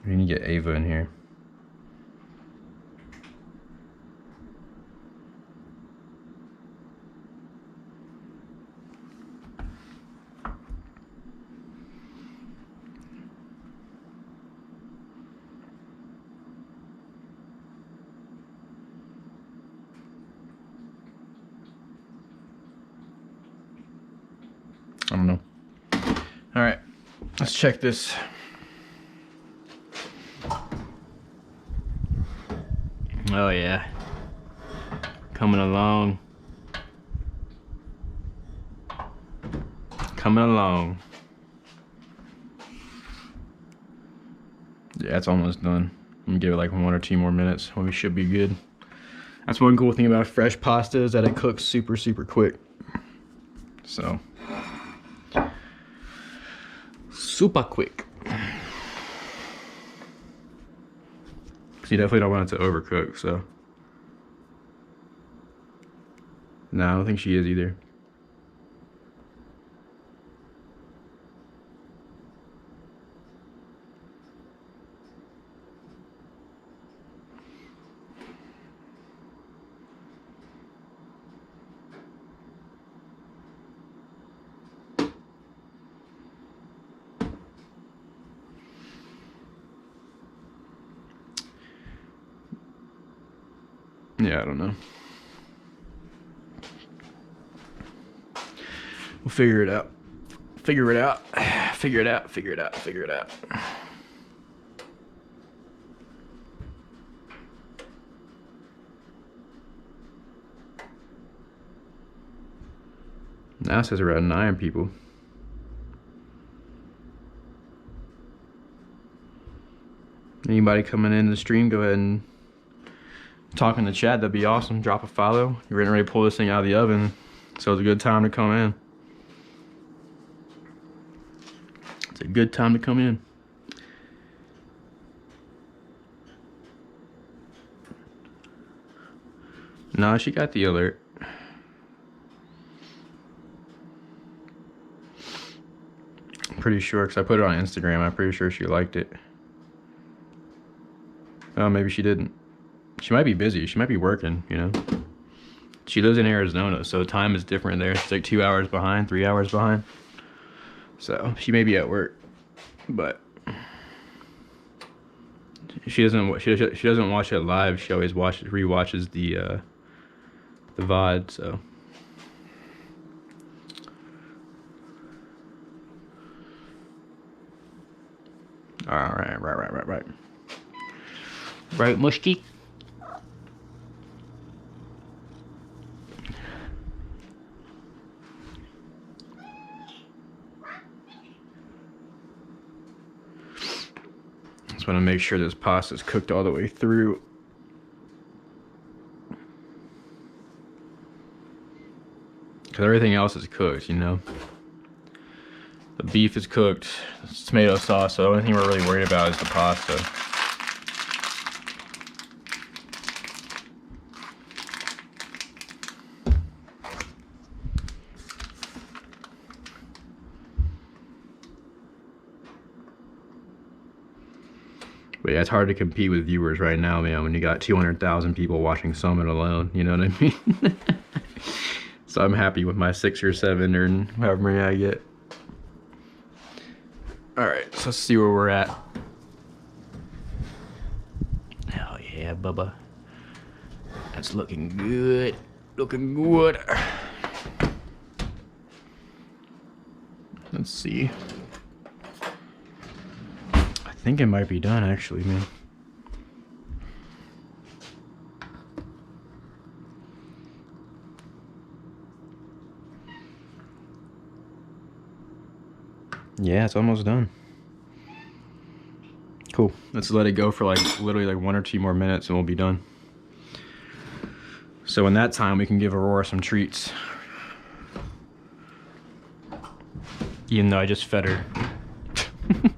Speaker 1: We need to get Ava in here. I don't know. All right, let's check this. Oh yeah, coming along. Coming along. Yeah, it's almost done. I'm gonna give it like 1 or 2 more minutes and we should be good. That's one cool thing about fresh pasta is that it cooks super, super quick. So, super quick. You definitely don't want it to overcook, so. No, I don't think she is either. Yeah, I don't know. We'll figure it out. Figure it out. Figure it out. Figure it out. Figure it out. Now it says around 9 people. Anybody coming in the stream, go ahead and talk in the chat. That'd be awesome. Drop a follow. You're getting ready to pull this thing out of the oven, so it's a good time to come in. It's a good time to come in. Nah, she got the alert. I'm pretty sure, because I put it on Instagram. I'm pretty sure she liked it. Oh, maybe she didn't. She might be busy. She might be working, you know. She lives in Arizona, so time is different there. She's like 2 hours behind, 3 hours behind. So she may be at work, but she doesn't watch it live. She always rewatches the VOD. So all right, right, Mushki. Just want to make sure this pasta is cooked all the way through. Because everything else is cooked, you know. The beef is cooked, it's tomato sauce, so the only thing we're really worried about is the pasta. But yeah, it's hard to compete with viewers right now, man, when you got 200,000 people watching Summit alone, you know what I mean? So I'm happy with my 6 or 7 or however many I get. Alright, so let's see where we're at. Oh yeah, Bubba. That's looking good. Looking good. Let's see. I think it might be done actually, man. Yeah, it's almost done. Cool. Let's let it go for like literally like 1 or 2 more minutes and we'll be done. So in that time we can give Aurora some treats. Even though I just fed her.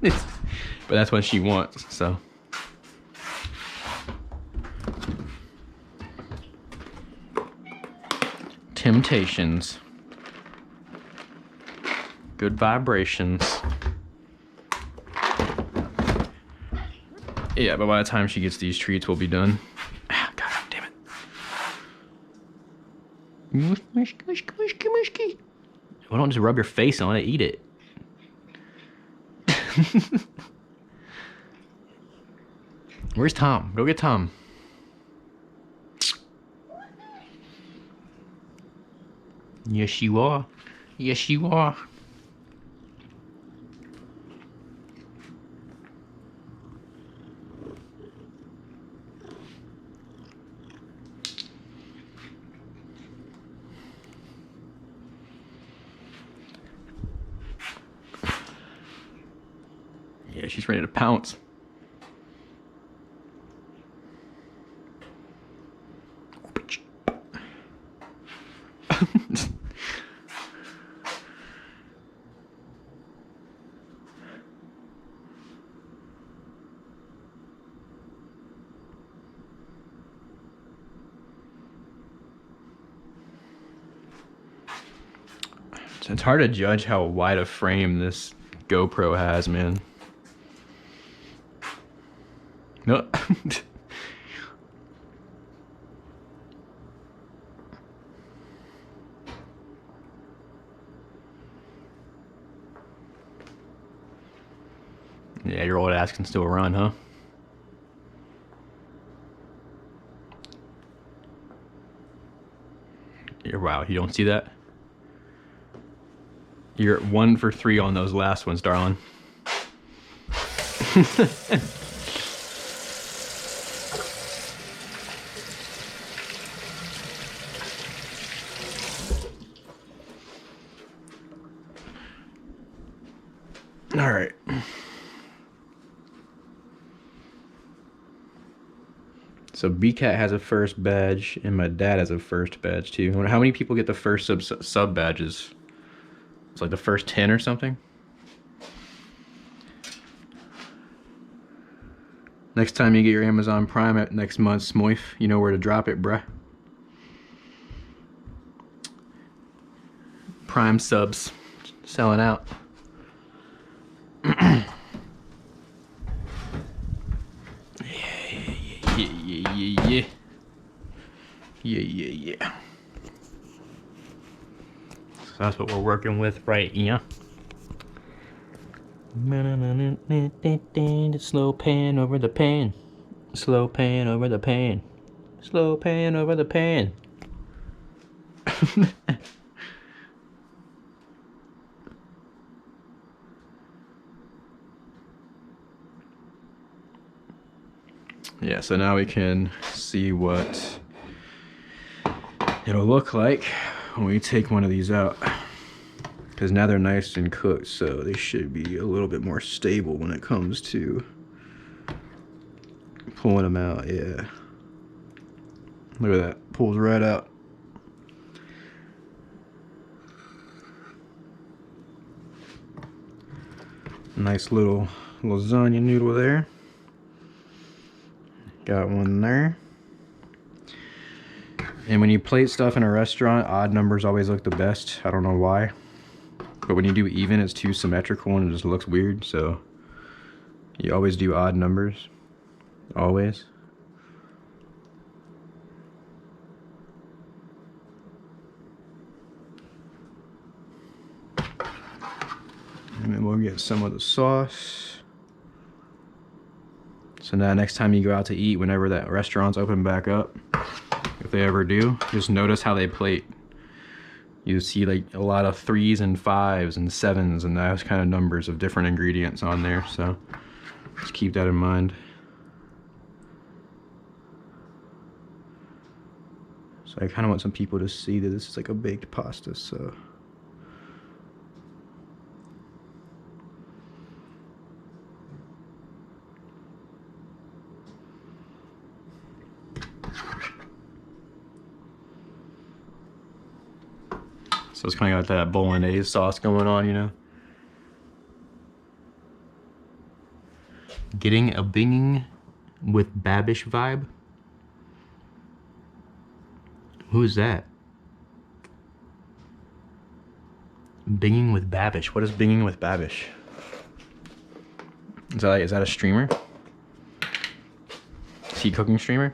Speaker 1: But that's what she wants, so. Temptations. Good vibrations. Yeah, but by the time she gets these treats, we'll be done. Ah, God damn it. Mushky. Why don't just rub your face on it, eat it. Where's Tom? Go get Tom. Yes, you are. Yes, you are. Yeah, she's ready to pounce. It's hard to judge how wide a frame this GoPro has, man. No. Yeah, your old ass can still run, huh? Wow, you don't see that? You're 1 for 3 on those last ones, darling. All right. So BCAT has a first badge, and my dad has a first badge too. I wonder how many people get the first sub badges. It's like the first 10 or something. Next time you get your Amazon Prime at next month's Smoif, you know where to drop it, bruh. Prime subs selling out. Yeah. So that's what we're working with right here. Slow pan over the pan. Slow pan over the pan. Slow pan over the pan. Yeah, so now we can see what it'll look like when we take one of these out, because now they're nice and cooked, so they should be a little bit more stable when it comes to pulling them out. Yeah, look at that, pulls right out. Nice little lasagna noodle there. Got one there. And when you plate stuff in a restaurant, odd numbers always look the best. I don't know why. But when you do even, it's too symmetrical and it just looks weird. So you always do odd numbers. Always. And then we'll get some of the sauce. So now next time you go out to eat, whenever that restaurant's open back up, if they ever do, just notice how they plate. You see like a lot of 3s and 5s and 7s and those kind of numbers of different ingredients on there. So just keep that in mind. So I kind of want some people to see that this is like a baked pasta, so. So it's kind of got that bolognese sauce going on, you know? Getting a binging with Babish vibe? Who's that? Binging with Babish. What is binging with Babish? Is that a streamer? Is he a cooking streamer?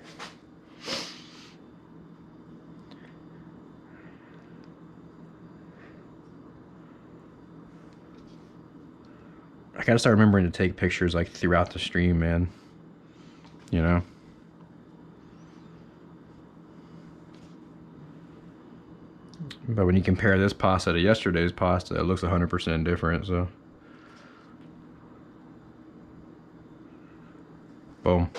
Speaker 1: I gotta start remembering to take pictures like throughout the stream, man. You know? But when you compare this pasta to yesterday's pasta, it looks 100% different, so. Boom.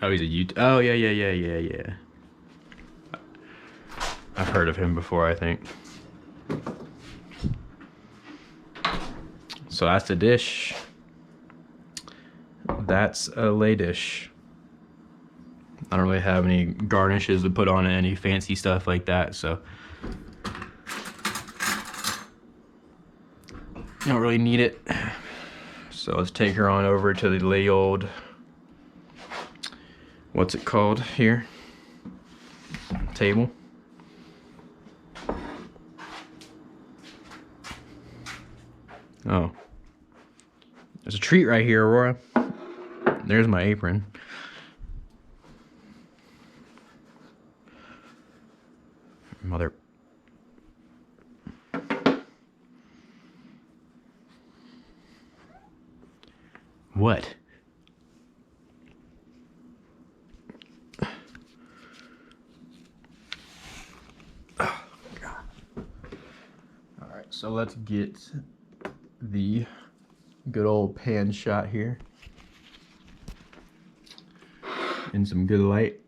Speaker 1: Oh, he's a YouTube. Oh, yeah. I've heard of him before, I think. So that's the dish. That's a lay dish. I don't really have any garnishes to put on it, any fancy stuff like that, so. You don't really need it. So let's take her on over to the lay old, what's it called here? Table. Oh. There's a treat right here, Aurora. There's my apron. Mother. What? So let's get the good old pan shot here in some good light.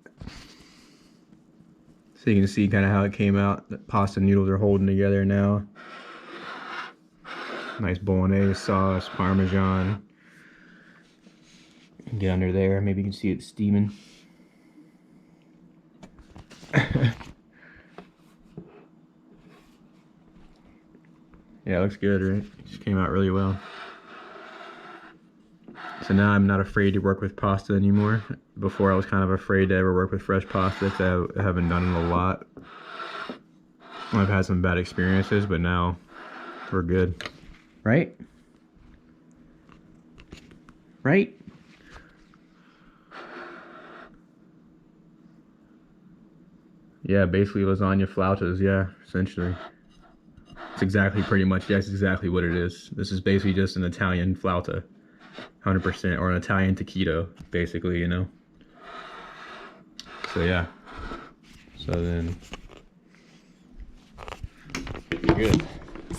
Speaker 1: So you can see kind of how it came out. The pasta noodles are holding together now. Nice bolognese sauce, parmesan. Get under there, maybe you can see it steaming. Yeah, it looks good, right? It just came out really well. So now I'm not afraid to work with pasta anymore. Before I was kind of afraid to ever work with fresh pasta because I haven't done it a lot. I've had some bad experiences, but now we're good. Right? Right? Yeah, basically lasagna flautas, yeah, essentially. It's exactly pretty much, that's exactly what it is. This is basically just an Italian flauta. 100%, or an Italian taquito, basically, you know. So yeah. So then, good.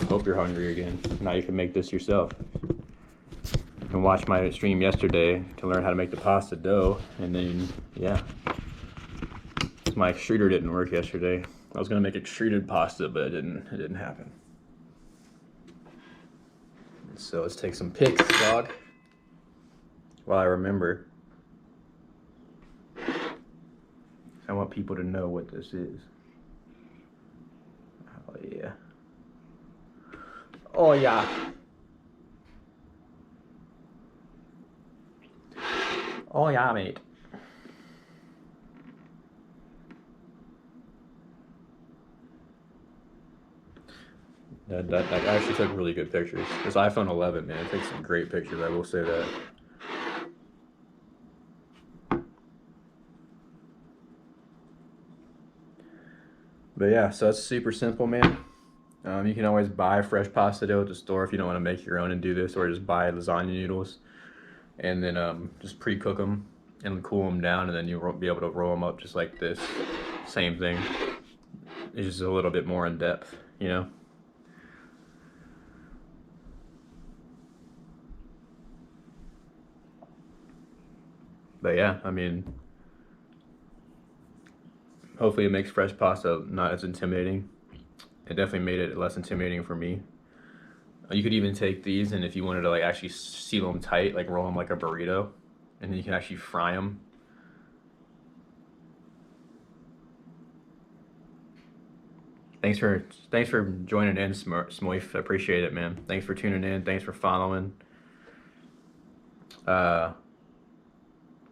Speaker 1: Hope you're hungry again. Now you can make this yourself. You can watch my stream yesterday to learn how to make the pasta dough, and then yeah. My extruder didn't work yesterday. I was gonna make extruded pasta, but it didn't happen. So let's take some pics, dog. While I remember. I want people to know what this is. Oh yeah. Oh yeah. Oh yeah, mate. That actually took really good pictures. This iPhone 11, man, it takes some great pictures, I will say that. But yeah, so it's super simple, man. You can always buy fresh pasta dough at the store if you don't want to make your own and do this, or just buy lasagna noodles and then just pre-cook them and cool them down, and then you'll be able to roll them up just like this. Same thing. It's just a little bit more in depth, you know? But yeah, I mean, hopefully it makes fresh pasta not as intimidating. It definitely made it less intimidating for me. You could even take these, and if you wanted to like actually seal them tight, like roll them like a burrito, and then you can actually fry them. Thanks for joining in, Smoif. I appreciate it, man. Thanks for tuning in. Thanks for following.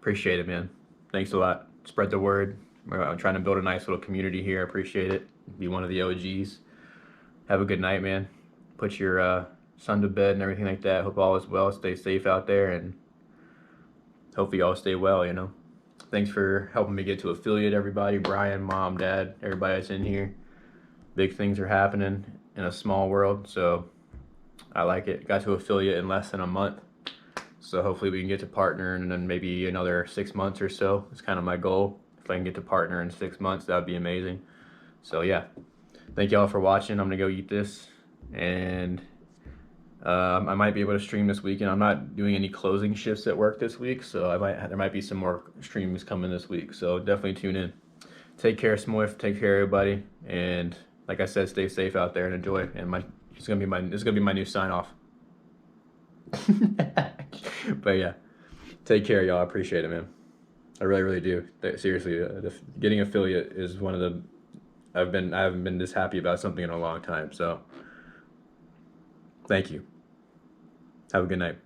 Speaker 1: Appreciate it, man. Thanks a lot. Spread the word. I'm trying to build a nice little community here. I appreciate it. Be one of the OGs. Have a good night, man. Put your son to bed and everything like that. Hope all is well. Stay safe out there, and hopefully y'all stay well, you know. Thanks for helping me get to affiliate, everybody. Brian, Mom, Dad, everybody that's in here. Big things are happening in a small world, so I like it. Got to affiliate in less than a month. So hopefully we can get to partner in then maybe another 6 months or so. It's kind of my goal. If I can get to partner in 6 months, that would be amazing. So yeah, thank y'all for watching. I'm gonna go eat this, and I might be able to stream this weekend. I'm not doing any closing shifts at work this week, so there might be some more streams coming this week. So definitely tune in. Take care, Smoif. Take care, everybody. And like I said, stay safe out there and enjoy. And this is gonna be my new sign off. But yeah, take care, y'all. I appreciate it, man. I really, really do. Seriously, getting affiliate is one of the. I haven't been this happy about something in a long time. So, thank you. Have a good night.